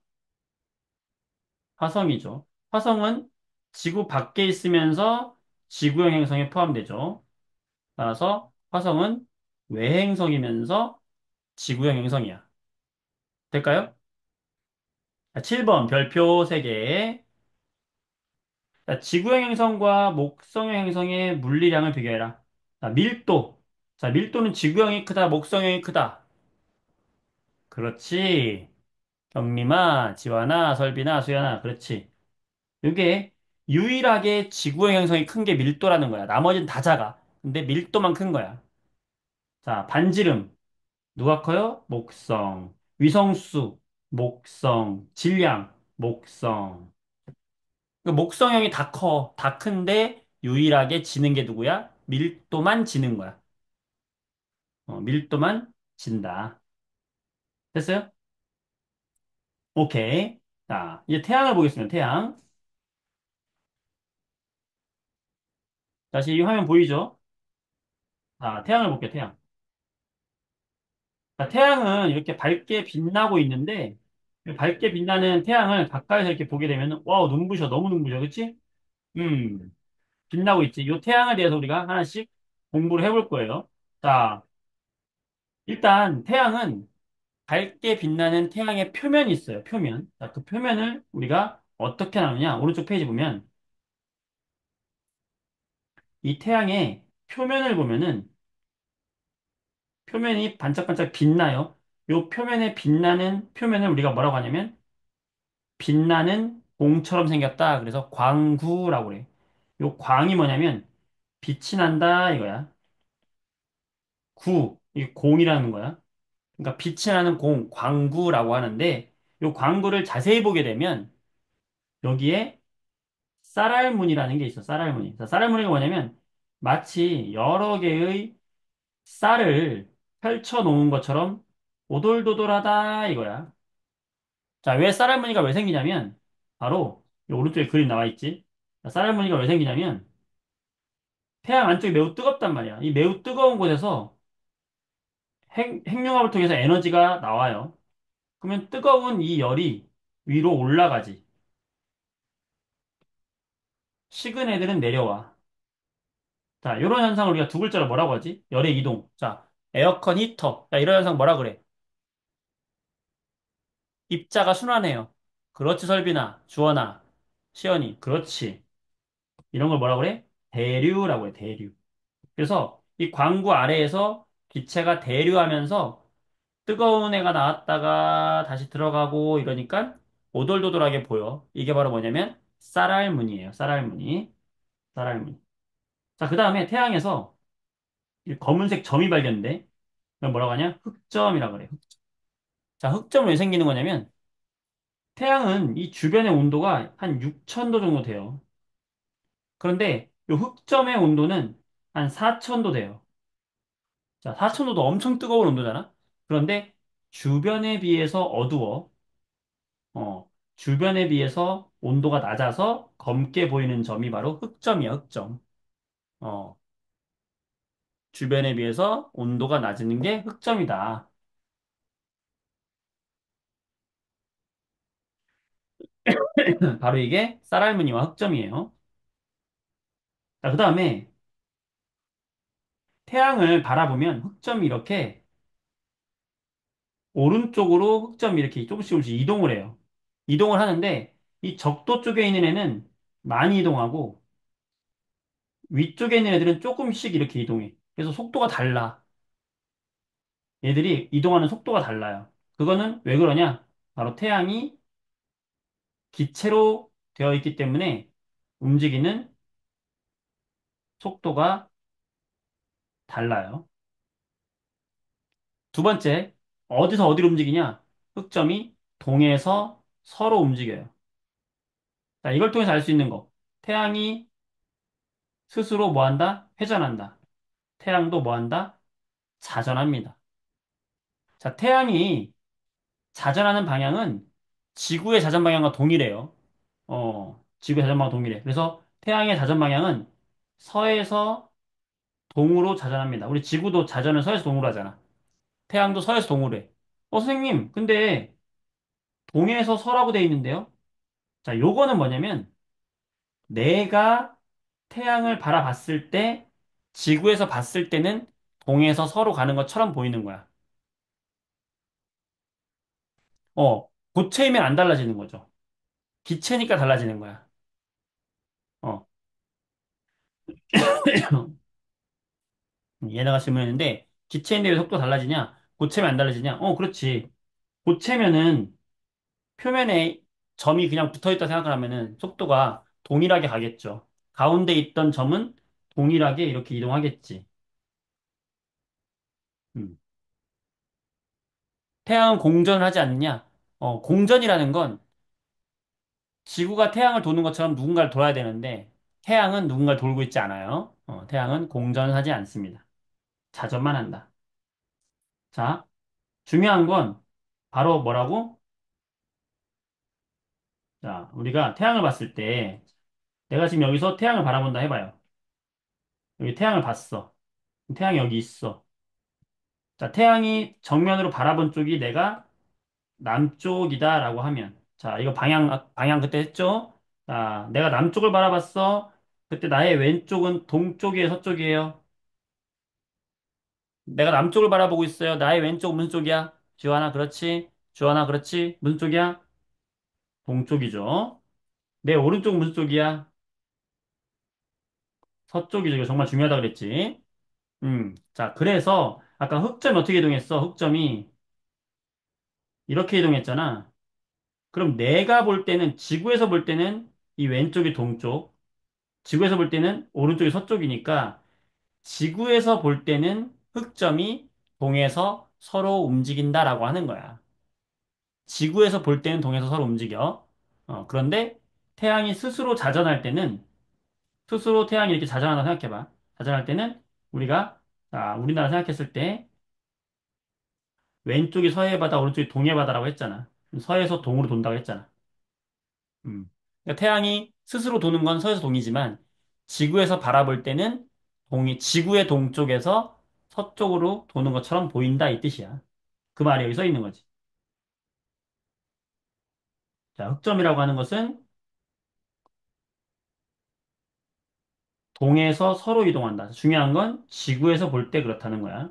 화성이죠. 화성은 지구 밖에 있으면서 지구형 행성에 포함되죠. 따라서 화성은 외행성이면서 지구형 행성이야. 될까요? 자, 7번 별표 3개. 자, 지구형 행성과 목성형 행성의 물리량을 비교해라. 자, 밀도. 자, 밀도는 지구형이 크다, 목성형이 크다. 그렇지. 경림아, 지환아, 설빈아, 수연아. 그렇지. 이게 유일하게 지구형 행성이 큰 게 밀도라는 거야. 나머지는 다 작아. 근데 밀도만 큰 거야. 자, 반지름. 누가 커요? 목성. 위성수. 목성. 질량. 목성. 그 목성형이 다 커. 다 큰데 유일하게 지는 게 누구야? 밀도만 지는 거야. 밀도만 진다. 됐어요? 오케이. 자, 이제 태양을 보겠습니다. 태양. 다시 이 화면 보이죠? 자, 태양을 볼게요. 태양. 자, 태양은 이렇게 밝게 빛나고 있는데 밝게 빛나는 태양을 가까이서 이렇게 보게 되면 와우, 눈부셔. 너무 눈부셔. 그치? 음, 빛나고 있지. 이 태양에 대해서 우리가 하나씩 공부를 해볼 거예요. 자, 일단 태양은 밝게 빛나는 태양의 표면이 있어요. 표면. 자, 그 표면을 우리가 어떻게 나누냐? 오른쪽 페이지 보면 이 태양의 표면을 보면은 표면이 반짝반짝 빛나요. 이 표면에 빛나는 표면을 우리가 뭐라고 하냐면 빛나는 공처럼 생겼다. 그래서 광구라고 그래. 요 광이 뭐냐면 빛이 난다 이거야. 구, 이 공이라는 거야. 그러니까 빛이 나는 공, 광구라고 하는데 요 광구를 자세히 보게 되면 여기에 쌀알무늬라는 게 있어. 쌀알무늬. 자, 쌀알무늬가 뭐냐면 마치 여러 개의 쌀을 펼쳐 놓은 것처럼 오돌도돌하다 이거야. 자, 왜 쌀알무늬가 왜 생기냐면 바로 이 오른쪽에 그림 나와 있지. 자, 쌀알무늬가 왜 생기냐면 태양 안쪽이 매우 뜨겁단 말이야. 이 매우 뜨거운 곳에서 핵융합을 통해서 에너지가 나와요. 그러면 뜨거운 이 열이 위로 올라가지. 식은 애들은 내려와. 자, 이런 현상을 우리가 두 글자로 뭐라고 하지? 열의 이동. 자, 에어컨 히터. 자, 이런 현상 뭐라 그래? 입자가 순환해요. 그렇지, 설빈아, 주원아, 시연이. 그렇지. 이런 걸 뭐라 그래? 대류라고 해, 대류. 그래서 이 광구 아래에서 기체가 대류하면서 뜨거운 애가 나왔다가 다시 들어가고 이러니까 오돌도돌하게 보여. 이게 바로 뭐냐면 쌀알무늬예요. 쌀알무늬. 쌀알무늬. 자, 그 다음에 태양에서 이 검은색 점이 발견돼. 그걸 뭐라고 하냐? 흑점이라고 그래. 자, 흑점은 왜 생기는 거냐면 태양은 이 주변의 온도가 한 6,000도 정도 돼요. 그런데 이 흑점의 온도는 한 4,000도 돼요. 자, 4,000도도 엄청 뜨거운 온도잖아? 그런데 주변에 비해서 어두워. 주변에 비해서 온도가 낮아서 검게 보이는 점이 바로 흑점이야, 흑점. 어, 주변에 비해서 온도가 낮은 게 흑점이다. 바로 이게 쌀알무늬와 흑점이에요. 자, 그 다음에 태양을 바라보면 흑점이 이렇게 오른쪽으로 흑점이 이렇게 조금씩 조금씩 이동을 해요. 이동을 하는데 이 적도 쪽에 있는 애는 많이 이동하고 위쪽에 있는 애들은 조금씩 이렇게 이동해. 그래서 속도가 달라. 얘들이 이동하는 속도가 달라요. 그거는 왜 그러냐? 바로 태양이 기체로 되어 있기 때문에 움직이는 속도가 달라요. 두 번째, 어디서 어디로 움직이냐? 흑점이 동에서 서로 움직여요. 자, 이걸 통해서 알 수 있는 거. 태양이 스스로 뭐 한다? 회전한다. 태양도 뭐 한다? 자전합니다. 자, 태양이 자전하는 방향은 지구의 자전 방향과 동일해요. 지구의 자전 방향과 동일해. 그래서 태양의 자전 방향은 서에서 동으로 자전합니다. 우리 지구도 자전을 서에서 동으로 하잖아. 태양도 서에서 동으로 해. 선생님, 근데 동에서 서라고 돼 있는데요? 자, 요거는 뭐냐면 내가 태양을 바라봤을 때 지구에서 봤을 때는 동에서 서로 가는 것처럼 보이는 거야. 고체이면 안 달라지는 거죠. 기체니까 달라지는 거야. 어. 얘네가 질문했는데 기체인데 왜 속도 달라지냐? 고체면 안 달라지냐? 그렇지. 고체면은 표면에 점이 그냥 붙어 있다 생각을 하면은 속도가 동일하게 가겠죠. 가운데 있던 점은 동일하게 이렇게 이동하겠지. 음. 태양은 공전을 하지 않느냐? 공전이라는 건 지구가 태양을 도는 것처럼 누군가를 돌아야 되는데 태양은 누군가를 돌고 있지 않아요. 태양은 공전하지 않습니다. 자전만 한다. 자, 중요한 건 바로 뭐라고? 자, 우리가 태양을 봤을 때 내가 지금 여기서 태양을 바라본다 해봐요. 여기 태양을 봤어. 태양이 여기 있어. 자, 태양이 정면으로 바라본 쪽이 내가 남쪽이다라고 하면 자, 이거 방향 그때 했죠? 자, 내가 남쪽을 바라봤어. 그때 나의 왼쪽은 동쪽이에요, 서쪽이에요? 내가 남쪽을 바라보고 있어요. 나의 왼쪽 무슨 쪽이야? 지환아, 그렇지? 주환아, 그렇지? 무슨 쪽이야? 동쪽이죠. 내 오른쪽 무슨 쪽이야? 서쪽이죠. 이거 정말 중요하다 그랬지? 자, 그래서 아까 흑점이 어떻게 이동했어? 흑점이 이렇게 이동했잖아. 그럼 내가 볼 때는 지구에서 볼 때는 이 왼쪽이 동쪽, 지구에서 볼 때는 오른쪽이 서쪽이니까 지구에서 볼 때는 흑점이 동에서 서로 움직인다라고 하는 거야. 지구에서 볼 때는 동에서 서로 움직여. 그런데 태양이 스스로 자전할 때는 스스로 태양이 이렇게 자전한다 생각해봐. 자전할 때는 우리가 우리나라 생각했을 때 왼쪽이 서해 바다, 오른쪽이 동해 바다라고 했잖아. 서해에서 동으로 돈다고 했잖아. 음. 그러니까 태양이 스스로 도는 건 서에서 동이지만 지구에서 바라볼 때는 지구의 동쪽에서 서쪽으로 도는 것처럼 보인다 이 뜻이야. 그 말이 여기 써 있는 거지. 자, 흑점이라고 하는 것은 동에서 서로 이동한다. 중요한 건 지구에서 볼 때 그렇다는 거야.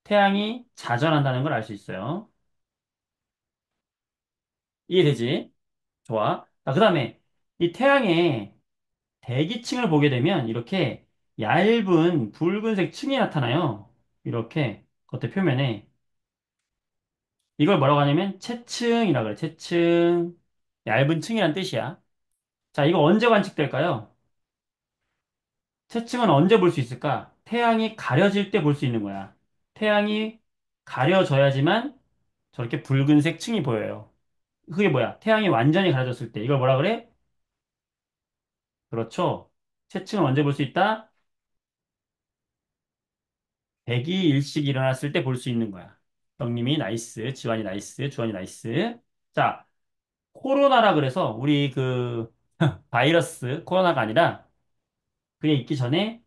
태양이 자전한다는 걸 알 수 있어요. 이해되지? 좋아. 자, 그다음에 이 태양의 대기층을 보게 되면 이렇게 얇은 붉은색 층이 나타나요. 이렇게 겉에 표면에 이걸 뭐라고 하냐면 채층이라고 그래. 채층. 얇은 층이란 뜻이야. 자, 이거 언제 관측될까요? 채층은 언제 볼 수 있을까? 태양이 가려질 때 볼 수 있는 거야. 태양이 가려져야지만 저렇게 붉은색 층이 보여요. 그게 뭐야? 태양이 완전히 가려졌을 때 이걸 뭐라 그래? 그렇죠. 채층은 언제 볼 수 있다? 백이 일식이 일어났을 때 볼 수 있는 거야. 형님이 나이스, 지환이 나이스, 주환이 나이스. 자, 코로나라 그래서 우리 그 바이러스 코로나가 아니라 그게 있기 전에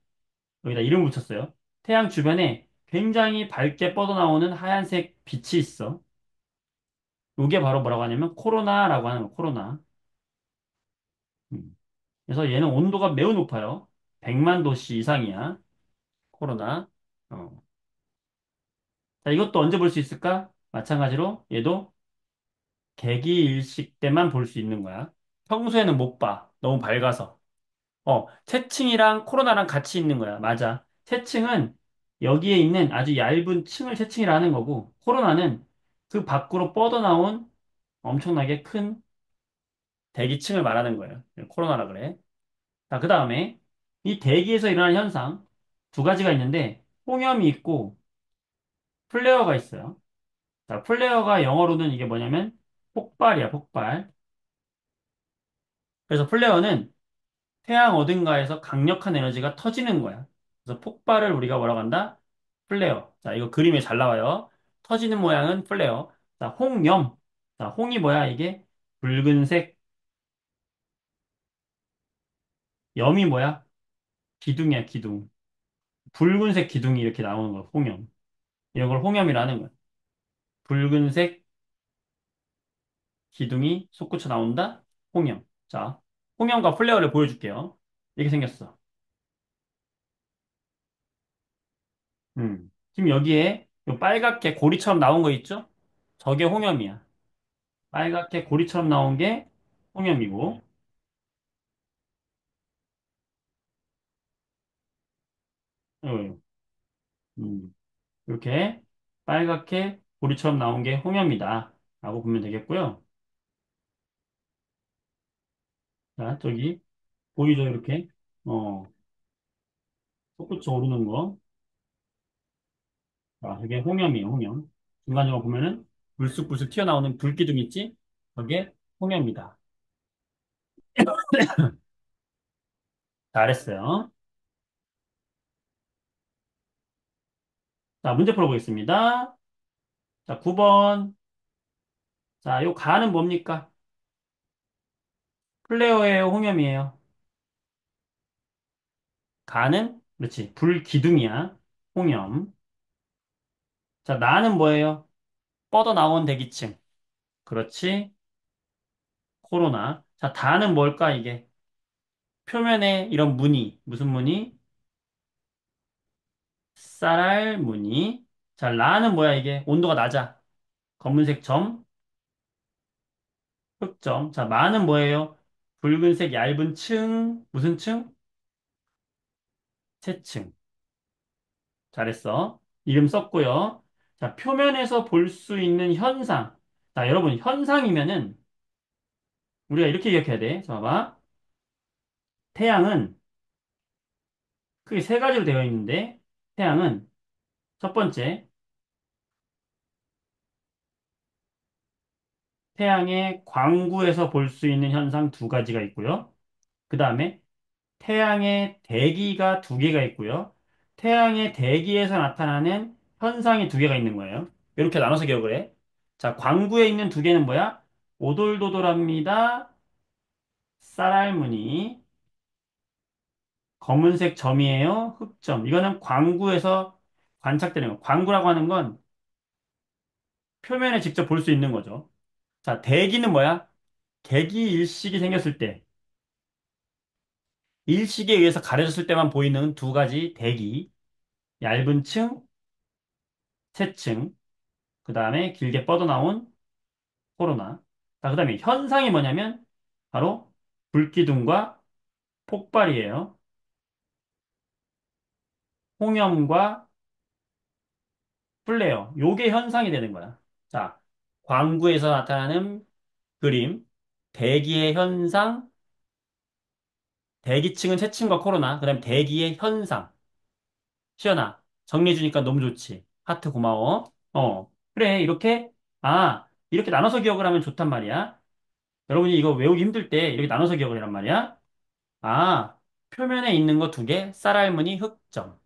여기다 이름 붙였어요. 태양 주변에 굉장히 밝게 뻗어나오는 하얀색 빛이 있어. 이게 바로 뭐라고 하냐면 코로나라고 하는 거, 코로나. 음. 그래서 얘는 온도가 매우 높아요. 100만 도씨 이상이야. 코로나. 어. 자, 이것도 언제 볼 수 있을까? 마찬가지로 얘도 개기일식 때만 볼 수 있는 거야. 평소에는 못 봐. 너무 밝아서. 채층이랑 코로나랑 같이 있는 거야. 맞아. 채층은 여기에 있는 아주 얇은 층을 채층이라 하는 거고, 코로나는 그 밖으로 뻗어나온 엄청나게 큰 대기층을 말하는 거예요. 코로나라 그래. 자, 그 다음에 이 대기에서 일어나는 현상 두 가지가 있는데, 홍염이 있고 플레어가 있어요. 자, 플레어가 영어로는 이게 뭐냐면 폭발이야, 폭발. 그래서 플레어는 태양 어딘가에서 강력한 에너지가 터지는 거야. 그래서 폭발을 우리가 뭐라고 한다? 플레어. 자, 이거 그림에 잘 나와요. 터지는 모양은 플레어. 자, 홍염. 자, 홍이 뭐야, 이게? 붉은색. 염이 뭐야? 기둥이야, 기둥. 붉은색 기둥이 이렇게 나오는 거야, 홍염. 이런 걸 홍염이라는 거야. 붉은색 기둥이 솟구쳐 나온다? 홍염. 자, 홍염과 플레어를 보여줄게요. 이렇게 생겼어. 지금 여기에 요 빨갛게 고리처럼 나온 거 있죠? 저게 홍염이야. 빨갛게 고리처럼 나온 게 홍염이고, 요, 이렇게 빨갛게 고리처럼 나온 게 홍염이다. 라고 보면 되겠고요. 자, 저기 보이죠? 이렇게. 어, 솟구쳐 오르는 거. 자, 이게 홍염이에요, 홍염. 중간중간 보면은 불쑥불쑥 튀어나오는 불기둥 있지? 그게 홍염이다. 잘했어요. 자, 문제 풀어보겠습니다. 자, 9번. 자, 요 가는 뭡니까? 플레어예요, 홍염이에요? 가는, 그렇지. 불기둥이야. 홍염. 자, 나는 뭐예요? 뻗어나온 대기층. 그렇지. 코로나. 자, 다는 뭘까, 이게? 표면에 이런 무늬. 무슨 무늬? 쌀알 무늬. 자, 라는 뭐야, 이게? 온도가 낮아. 검은색 점, 흑점. 자, 마는 뭐예요? 붉은색 얇은 층. 무슨 층? 채층. 잘했어. 이름 썼고요. 자, 표면에서 볼 수 있는 현상. 자, 여러분, 현상이면은 우리가 이렇게 기억해야 돼. 자, 봐봐. 태양은 크게 세 가지로 되어 있는데, 태양은 첫 번째, 태양의 광구에서 볼 수 있는 현상 두 가지가 있고요. 그 다음에 태양의 대기가 두 개가 있고요. 태양의 대기에서 나타나는 현상이 두 개가 있는 거예요. 이렇게 나눠서 기억을 해. 자, 광구에 있는 두 개는 뭐야? 오돌도돌합니다. 쌀알무늬. 검은색 점이에요. 흑점. 이거는 광구에서 관측되는 거. 광구라고 하는 건 표면에 직접 볼 수 있는 거죠. 자, 대기는 뭐야? 개기 일식이 생겼을 때, 일식에 의해서 가려졌을 때만 보이는 두 가지 대기. 얇은 층, 세층. 그 다음에 길게 뻗어나온 코로나. 자, 그 다음에 현상이 뭐냐면 바로 불기둥과 폭발이에요. 홍염과 플레어. 요게 현상이 되는 거야. 자, 광구에서 나타나는 그림, 대기의 현상, 대기층은 채층과 코로나, 그 다음에 대기의 현상. 시연아, 정리해주니까 너무 좋지. 하트 고마워. 그래, 이렇게, 이렇게 나눠서 기억을 하면 좋단 말이야. 여러분이 이거 외우기 힘들 때 이렇게 나눠서 기억을 해란 말이야. 아, 표면에 있는 거 두 개, 쌀알무늬 흑점.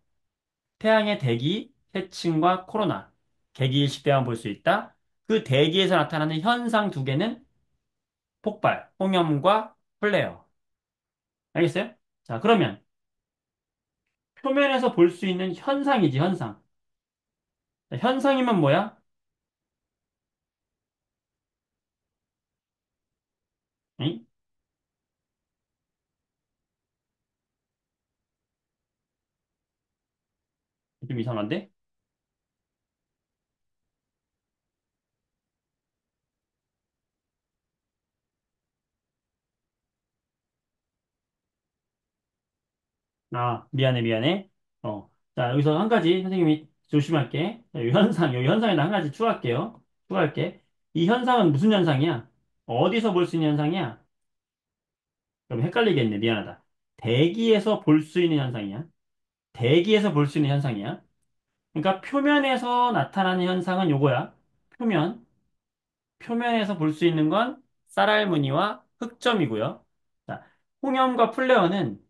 태양의 대기, 해층과 코로나. 개기일식 때만 볼 수 있다. 그 대기에서 나타나는 현상 두 개는 폭발, 홍염과 플레어. 알겠어요? 자, 그러면 표면에서 볼 수 있는 현상이지, 현상. 자, 현상이면 뭐야? 응? 좀 이상한데? 미안해, 미안해. 자, 여기서 한 가지 선생님이 조심할게. 자, 이 현상, 여기 현상에다 한 가지 추가할게요. 추가할게. 이 현상은 무슨 현상이야? 어디서 볼 수 있는 현상이야? 그럼 헷갈리겠네. 미안하다. 대기에서 볼 수 있는 현상이야. 대기에서 볼 수 있는 현상이야. 그러니까 표면에서 나타나는 현상은 요거야. 표면. 표면에서 볼 수 있는 건 쌀알무늬와 흑점이고요. 자, 홍염과 플레어는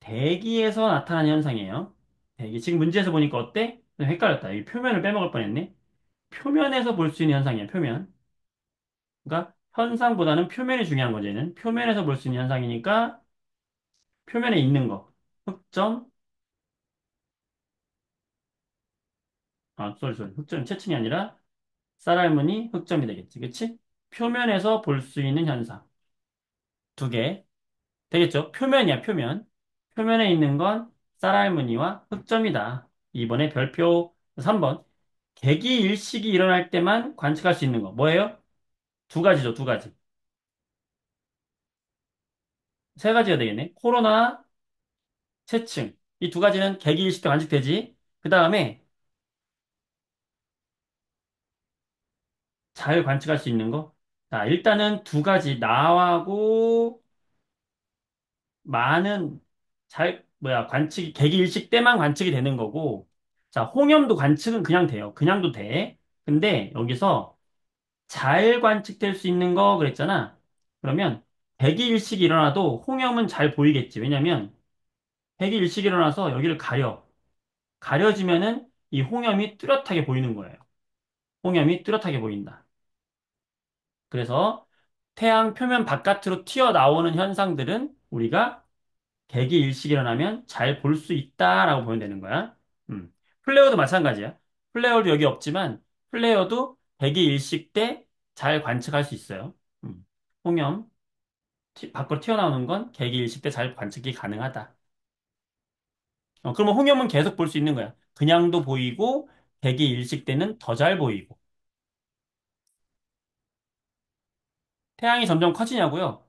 대기에서 나타나는 현상이에요. 대기. 지금 문제에서 보니까 어때? 좀 헷갈렸다. 이 표면을 빼먹을 뻔했네. 표면에서 볼 수 있는 현상이에요. 표면. 그러니까 현상보다는 표면이 중요한 거지. 얘는 표면에서 볼 수 있는 현상이니까 표면에 있는 거. 흑점, 쏘리. 흑점 채층이 아니라 쌀알무늬 흑점이 되겠지. 그치? 표면에서 볼 수 있는 현상. 두 개. 되겠죠? 표면이야, 표면. 표면에 있는 건 쌀알무늬와 흑점이다. 이번에 별표 3번. 개기일식이 일어날 때만 관측할 수 있는 거. 뭐예요? 두 가지죠, 두 가지. 세 가지가 되겠네. 코로나, 체증. 이 두 가지는 개기일식 때 관측되지. 그 다음에 잘 관측할 수 있는 거. 자, 일단은 두 가지. 나하고 많은 관측이, 개기일식 때만 관측이 되는 거고. 자, 홍염도 관측은 그냥 돼요. 그냥도 돼. 근데 여기서 잘 관측될 수 있는 거 그랬잖아. 그러면 백이일식이 일어나도 홍염은 잘 보이겠지. 왜냐면 백이일식이 일어나서 여기를 가려. 가려지면은 이 홍염이 뚜렷하게 보이는 거예요. 홍염이 뚜렷하게 보인다. 그래서 태양 표면 바깥으로 튀어나오는 현상들은 우리가 개기일식이 일어나면 잘 볼 수 있다라고 보면 되는 거야. 음. 플레어도 마찬가지야. 플레어도 여기 없지만 플레어도 개기일식 때 잘 관측할 수 있어요. 홍염 밖으로 튀어나오는 건 개기일식 때 잘 관측이 가능하다. 그러면 홍염은 계속 볼 수 있는 거야. 그냥도 보이고 개기일식 때는 더 잘 보이고. 태양이 점점 커지냐고요?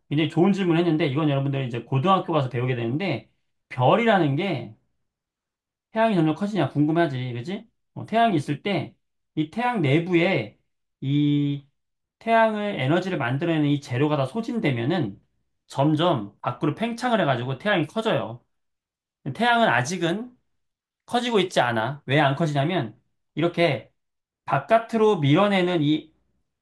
굉장히 좋은 질문 했는데 이건 여러분들이 이제 고등학교 가서 배우게 되는데 별이라는 게 태양이 점점 커지냐 궁금하지, 그지? 태양이 있을 때 이 태양 내부에 이 태양을 에너지를 만들어내는 이 재료가 다 소진되면은 점점 밖으로 팽창을 해가지고 태양이 커져요. 태양은 아직은 커지고 있지 않아. 왜 안 커지냐면 이렇게 바깥으로 밀어내는 이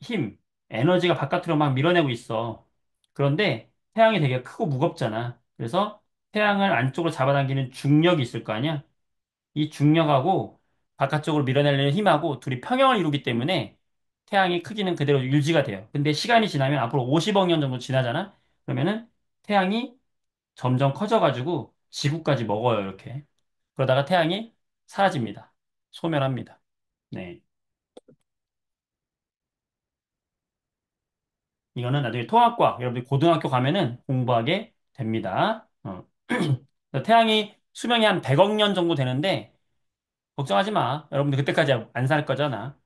힘, 에너지가 바깥으로 막 밀어내고 있어. 그런데 태양이 되게 크고 무겁잖아. 그래서 태양을 안쪽으로 잡아당기는 중력이 있을 거 아니야? 이 중력하고 바깥쪽으로 밀어내려는 힘하고 둘이 평형을 이루기 때문에 태양의 크기는 그대로 유지가 돼요. 근데 시간이 지나면 앞으로 50억 년 정도 지나잖아? 그러면은 태양이 점점 커져가지고 지구까지 먹어요, 이렇게. 그러다가 태양이 사라집니다. 소멸합니다. 네. 이거는 나중에 통합과학, 여러분들 고등학교 가면은 공부하게 됩니다. 태양이 수명이 한 100억 년 정도 되는데, 걱정하지 마. 여러분들 그때까지 안 살 거잖아.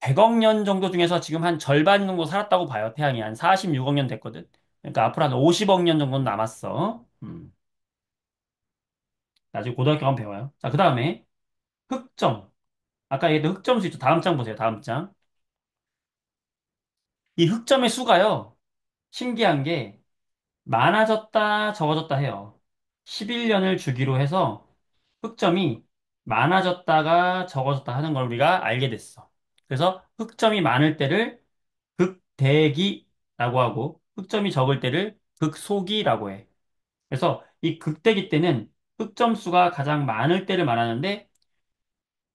100억 년 정도 중에서 지금 한 절반 정도 살았다고 봐요. 태양이 한 46억 년 됐거든. 그러니까 앞으로 한 50억 년 정도는 남았어. 나중에 고등학교 가면 배워요. 자, 그 다음에 흑점. 아까 얘기했던 흑점수 있죠. 다음 장 보세요. 다음 장. 이 흑점의 수가요. 신기한 게 많아졌다, 적어졌다 해요. 11년을 주기로 해서 흑점이 많아졌다가 적어졌다 하는 걸 우리가 알게 됐어. 그래서 흑점이 많을 때를 극대기라고 하고 흑점이 적을 때를 극소기라고 해. 그래서 이 극대기 때는 흑점 수가 가장 많을 때를 말하는데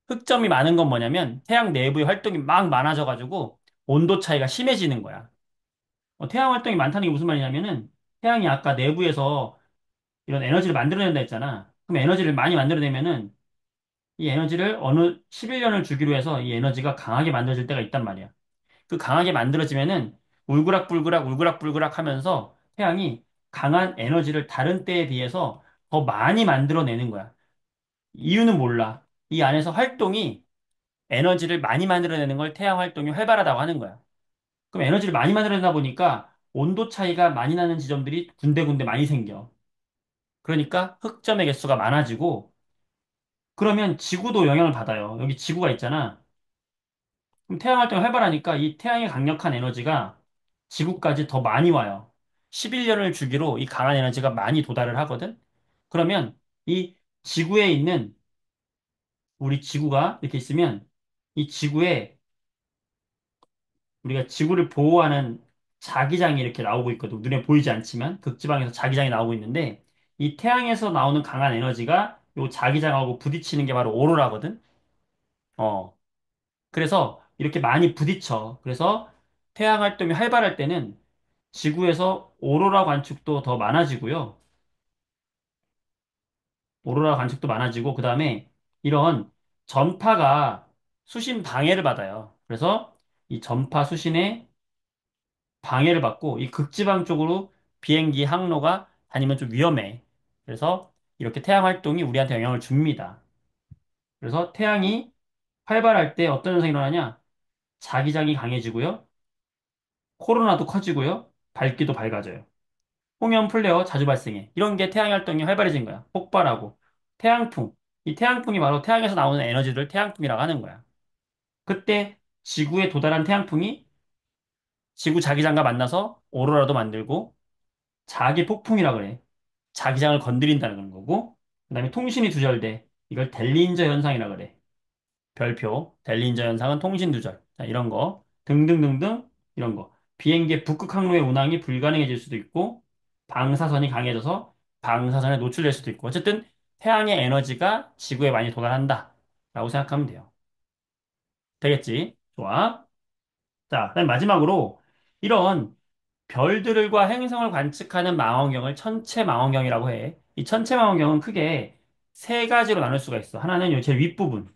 흑점이 많은 건 뭐냐면 태양 내부의 활동이 막 많아져가지고 온도 차이가 심해지는 거야. 태양 활동이 많다는 게 무슨 말이냐면은 태양이 아까 내부에서 이런 에너지를 만들어낸다 했잖아. 그럼 에너지를 많이 만들어내면은 이 에너지를 어느 11년을 주기로 해서 이 에너지가 강하게 만들어질 때가 있단 말이야. 그 강하게 만들어지면은 울그락불그락 울그락불그락 하면서 태양이 강한 에너지를 다른 때에 비해서 더 많이 만들어내는 거야. 이유는 몰라. 이 안에서 활동이 에너지를 많이 만들어내는 걸 태양 활동이 활발하다고 하는 거야. 그럼 에너지를 많이 만들어내다 보니까 온도 차이가 많이 나는 지점들이 군데군데 많이 생겨. 그러니까 흑점의 개수가 많아지고 그러면 지구도 영향을 받아요. 여기 지구가 있잖아. 그럼 태양 활동이 활발하니까 이 태양의 강력한 에너지가 지구까지 더 많이 와요. 11년을 주기로 이 강한 에너지가 많이 도달을 하거든. 그러면 이 지구에 있는 우리 지구가 이렇게 있으면 이 지구에 우리가 지구를 보호하는 자기장이 이렇게 나오고 있거든. 눈에 보이지 않지만 극지방에서 자기장이 나오고 있는데 이 태양에서 나오는 강한 에너지가 요 자기장하고 부딪히는 게 바로 오로라거든. 어. 그래서 이렇게 많이 부딪혀. 그래서 태양 활동이 활발할 때는 지구에서 오로라 관측도 더 많아지고요. 오로라 관측도 많아지고 그다음에 이런 전파가 수신 방해를 받아요. 그래서 이 전파 수신에 방해를 받고 이 극지방 쪽으로 비행기 항로가 다니면 좀 위험해. 그래서 이렇게 태양 활동이 우리한테 영향을 줍니다. 그래서 태양이 활발할 때 어떤 현상이 일어나냐? 자기장이 강해지고요. 코로나도 커지고요. 밝기도 밝아져요. 홍연 플레어 자주 발생해. 이런 게 태양 활동이 활발해진 거야. 폭발하고. 태양풍. 이 태양풍이 바로 태양에서 나오는 에너지를 태양풍이라고 하는 거야. 그때 지구에 도달한 태양풍이 지구 자기장과 만나서 오로라도 만들고 자기 폭풍이라 그래. 자기장을 건드린다는 거고. 그다음에 통신이 두절돼. 이걸 델린저 현상이라 그래. 별표, 델린저 현상은 통신 두절. 자, 이런 거. 등등등등 이런 거. 비행기의 북극 항로의 운항이 불가능해질 수도 있고 방사선이 강해져서 방사선에 노출될 수도 있고 어쨌든 태양의 에너지가 지구에 많이 도달한다. 라고 생각하면 돼요. 되겠지? 좋아. 자, 그다음 마지막으로 이런 별들과 행성을 관측하는 망원경을 천체 망원경이라고 해. 이 천체 망원경은 크게 세 가지로 나눌 수가 있어. 하나는 요 제일 윗부분.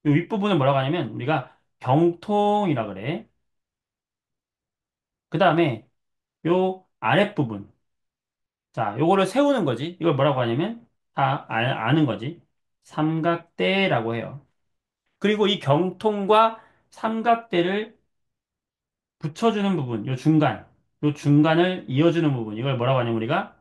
이 윗부분을 뭐라고 하냐면 우리가 경통이라 그래. 그 다음에 요 아랫부분. 자, 요거를 세우는 거지. 이걸 뭐라고 하냐면 다 아는 거지. 삼각대라고 해요. 그리고 이 경통과 삼각대를 붙여주는 부분, 요 중간. 요 중간을 이어주는 부분. 이걸 뭐라고 하냐면 우리가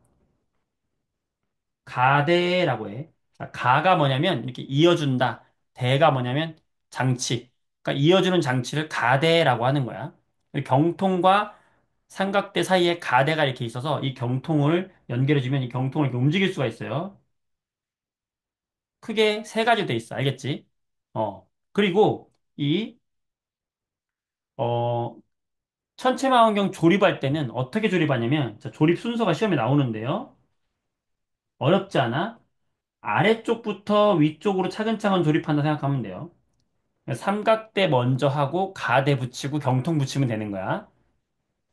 가대라고 해. 자, 가가 뭐냐면 이렇게 이어준다. 대가 뭐냐면 장치. 그러니까 이어주는 장치를 가대라고 하는 거야. 경통과 삼각대 사이에 가대가 이렇게 있어서 이 경통을 연결해주면 이 경통을 이렇게 움직일 수가 있어요. 크게 세 가지로 돼 있어. 알겠지? 그리고 이, 어, 천체망원경 조립할 때는 어떻게 조립하냐면, 자, 조립 순서가 시험에 나오는데요. 어렵지 않아? 아래쪽부터 위쪽으로 차근차근 조립한다 생각하면 돼요. 삼각대 먼저 하고 가대 붙이고 경통 붙이면 되는 거야.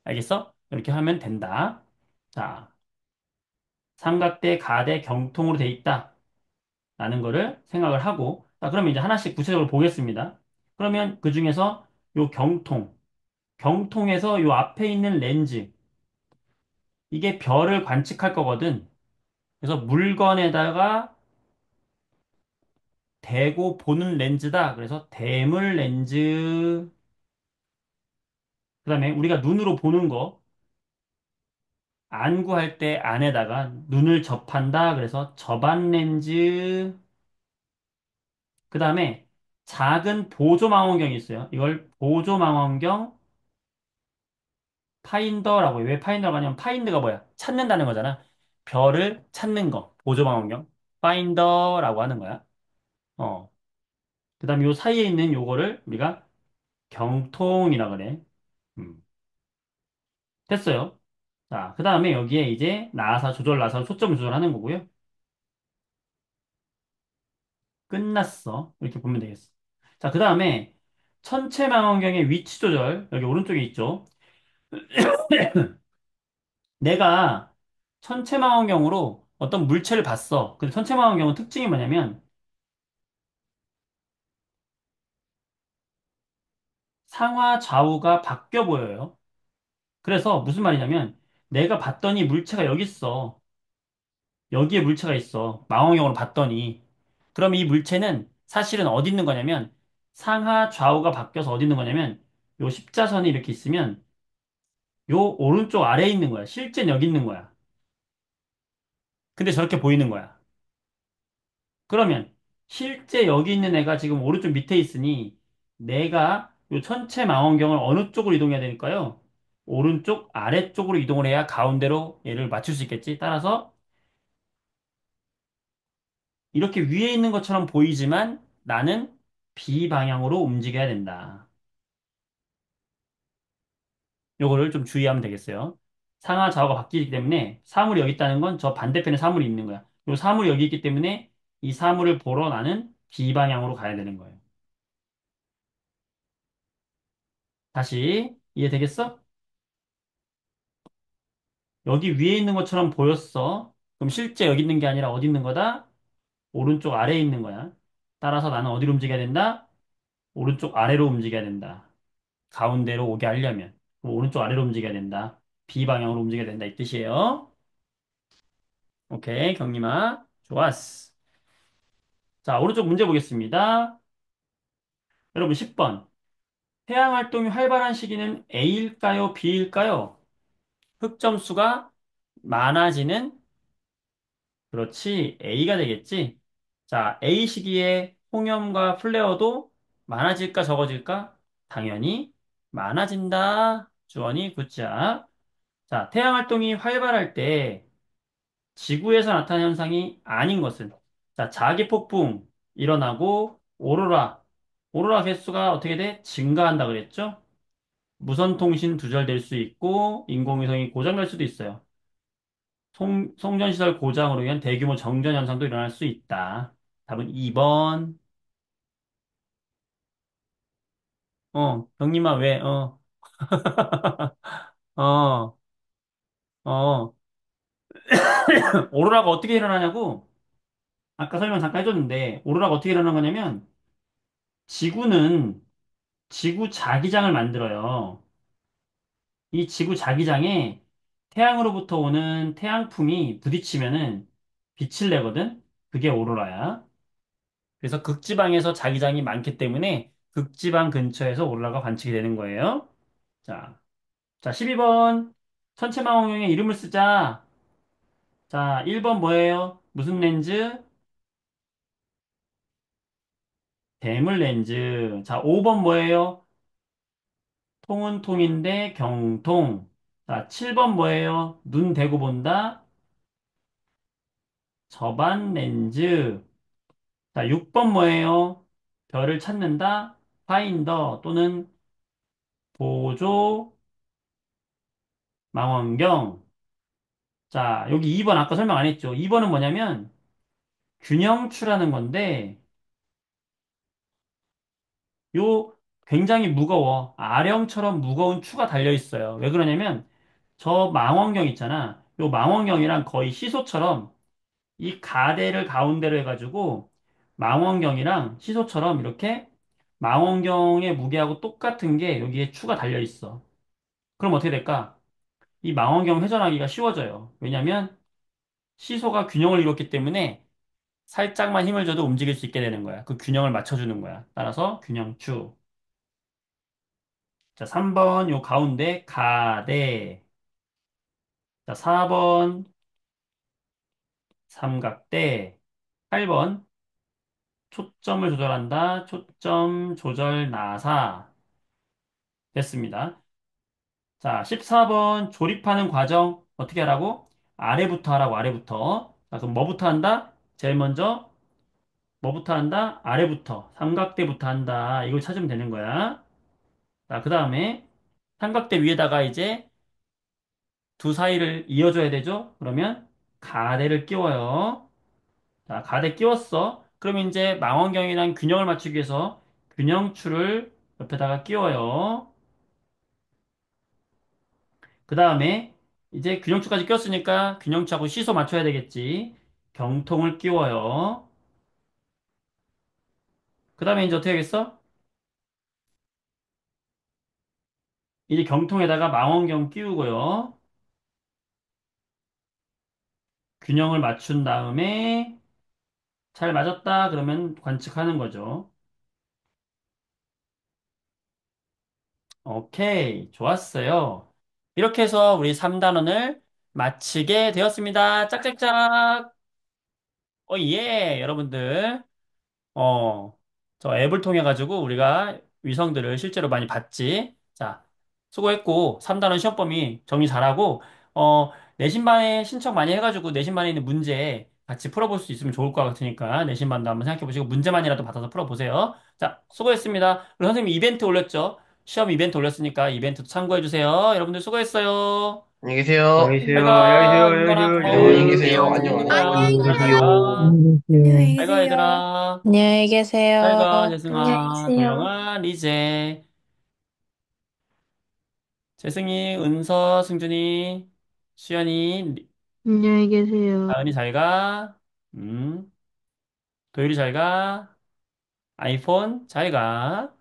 알겠어? 이렇게 하면 된다. 자, 삼각대, 가대, 경통으로 돼 있다. 라는 거를 생각을 하고, 자, 그러면 이제 하나씩 구체적으로 보겠습니다. 그러면 그 중에서 요 경통, 경통에서 요 앞에 있는 렌즈, 이게 별을 관측할 거거든. 그래서 물건에다가 대고 보는 렌즈다. 그래서 대물 렌즈, 그 다음에 우리가 눈으로 보는 거, 안구할 때 안에다가 눈을 접한다. 그래서 접안 렌즈. 그 다음에 작은 보조망원경이 있어요. 이걸 보조망원경 파인더라고 해요. 왜 파인더가 아니면 파인드가 뭐야? 찾는다는 거잖아. 별을 찾는 거. 보조망원경. 파인더라고 하는 거야. 어. 그 다음에 요 사이에 있는 요거를 우리가 경통이라 그래. 음. 됐어요. 자, 그 다음에 여기에 이제 나사 조절, 나사 초점 조절하는 거고요. 끝났어. 이렇게 보면 되겠어. 자, 그 다음에 천체망원경의 위치 조절, 여기 오른쪽에 있죠. 내가 천체망원경으로 어떤 물체를 봤어. 근데 천체망원경은 특징이 뭐냐면 상하 좌우가 바뀌어 보여요. 그래서 무슨 말이냐면 내가 봤더니 물체가 여기 있어. 여기에 물체가 있어. 망원경으로 봤더니. 그럼 이 물체는 사실은 어디 있는 거냐면 상하 좌우가 바뀌어서 어디 있는 거냐면 요 십자선이 이렇게 있으면 요 오른쪽 아래에 있는 거야. 실제는 여기 있는 거야. 근데 저렇게 보이는 거야. 그러면 실제 여기 있는 애가 지금 오른쪽 밑에 있으니 내가 요 천체 망원경을 어느 쪽으로 이동해야 되니까요? 오른쪽 아래쪽으로 이동을 해야 가운데로 얘를 맞출 수 있겠지. 따라서 이렇게 위에 있는 것처럼 보이지만 나는 비방향으로 움직여야 된다. 요거를 좀 주의하면 되겠어요. 상하 좌우가 바뀌기 때문에 사물이 여기 있다는 건 저 반대편에 사물이 있는 거야. 요 사물이 여기 있기 때문에 이 사물을 보러 나는 B방향으로 가야 되는 거예요. 다시 이해되겠어? 여기 위에 있는 것처럼 보였어. 그럼 실제 여기 있는 게 아니라 어디 있는 거다? 오른쪽 아래에 있는 거야. 따라서 나는 어디로 움직여야 된다? 오른쪽 아래로 움직여야 된다. 가운데로 오게 하려면. 그럼 오른쪽 아래로 움직여야 된다. B방향으로 움직여야 된다. 이 뜻이에요. 오케이, 경림아. 좋았어. 자, 오른쪽 문제 보겠습니다. 여러분 10번. 태양 활동이 활발한 시기는 A일까요? B일까요? 흑점수가 많아지는, 그렇지, A가 되겠지. 자, A 시기에 홍염과 플레어도 많아질까 적어질까? 당연히 많아진다. 주어니 굿자. 자, 태양 활동이 활발할 때 지구에서 나타나는 현상이 아닌 것은, 자, 자기 폭풍 일어나고 오로라 개수가 어떻게 돼? 증가한다 그랬죠? 무선 통신 두절될 수 있고 인공위성이 고장날 수도 있어요. 송전시설 고장으로 인한 대규모 정전 현상도 일어날 수 있다. 답은 2번. 경님아 왜? 어, 어. 오로라가 어떻게 일어나냐고? 아까 설명 잠깐 해줬는데 오로라가 어떻게 일어나는 거냐면 지구는 지구 자기장을 만들어요. 이 지구 자기장에 태양으로부터 오는 태양풍이 부딪히면은 빛을 내거든? 그게 오로라야. 그래서 극지방에서 자기장이 많기 때문에 극지방 근처에서 오로라가 관측이 되는 거예요. 자, 자, 12번. 천체망원경에 이름을 쓰자. 자, 1번 뭐예요? 무슨 렌즈? 대물 렌즈. 자, 5번 뭐예요? 통은 통인데 경통. 자, 7번 뭐예요? 눈 대고 본다. 접안 렌즈. 자, 6번 뭐예요? 별을 찾는다. 파인더 또는 보조 망원경. 자, 여기 2번 아까 설명 안 했죠? 2번은 뭐냐면 균형추라는 건데 요 굉장히 무거워. 아령처럼 무거운 추가 달려 있어요. 왜 그러냐면 저 망원경 있잖아. 요 망원경이랑 거의 시소처럼 이 가대를 가운데로 해가지고 망원경이랑 시소처럼 이렇게 망원경의 무게하고 똑같은 게 여기에 추가 달려 있어. 그럼 어떻게 될까? 이 망원경 회전하기가 쉬워져요. 왜냐면 시소가 균형을 이뤘기 때문에 살짝만 힘을 줘도 움직일 수 있게 되는 거야. 그 균형을 맞춰주는 거야. 따라서 균형추. 자, 3번 요 가운데 가대. 자, 4번 삼각대. 8번 초점을 조절한다. 초점 조절 나사. 됐습니다. 자, 14번 조립하는 과정 어떻게 하라고? 아래부터 하라고, 아래부터. 자, 그럼 뭐부터 한다? 제일 먼저 뭐부터 한다? 아래부터. 삼각대부터 한다. 이걸 찾으면 되는 거야. 자, 그 다음에 삼각대 위에다가 이제 두 사이를 이어줘야 되죠? 그러면 가대를 끼워요. 자, 가대 끼웠어. 그럼 이제 망원경이랑 균형을 맞추기 위해서 균형추를 옆에다가 끼워요. 그 다음에 이제 균형추까지 꼈으니까 균형추하고 시소 맞춰야 되겠지. 경통을 끼워요. 그 다음에 이제 어떻게 하겠어? 이제 경통에다가 망원경 끼우고요. 균형을 맞춘 다음에 잘 맞았다 그러면 관측하는 거죠. 오케이, 좋았어요. 이렇게 해서 우리 3단원을 마치게 되었습니다. 짝짝짝! 예, 여러분들. 어, 저 앱을 통해 가지고 우리가 위성들을 실제로 많이 봤지. 자, 수고했고, 3단원 시험 범위 정리 잘하고, 내신반에 신청 많이 해가지고 내신반에 있는 문제 같이 풀어볼 수 있으면 좋을 것 같으니까 내신반도 한번 생각해 보시고 문제만이라도 받아서 풀어보세요. 자, 수고했습니다. 우리 선생님 이벤트 올렸죠? 시험 이벤트 올렸으니까 이벤트도 참고해주세요. 여러분들 수고했어요. 안녕히 안녕히 계세요. 계세요. 잘 안녕히 계세요. 가, 안녕히 은건아, 계세요. 네, 안녕히 안녕히 고마워. 계세요. 계세요. 잘 안녕, 가, 안녕. 안녕히 은건아, 잘 계세요. 가. 안녕히 잘 가, 계세요. 얘들아. 안녕히 잘 계세요. 가, 안녕히 재승아, 계세요. 도영아, 리제. 재승이, 은서, 승준이, 수연이, 안녕히 계세요. 다은이 잘 가. 도율이 잘 가. 아이폰 잘 가.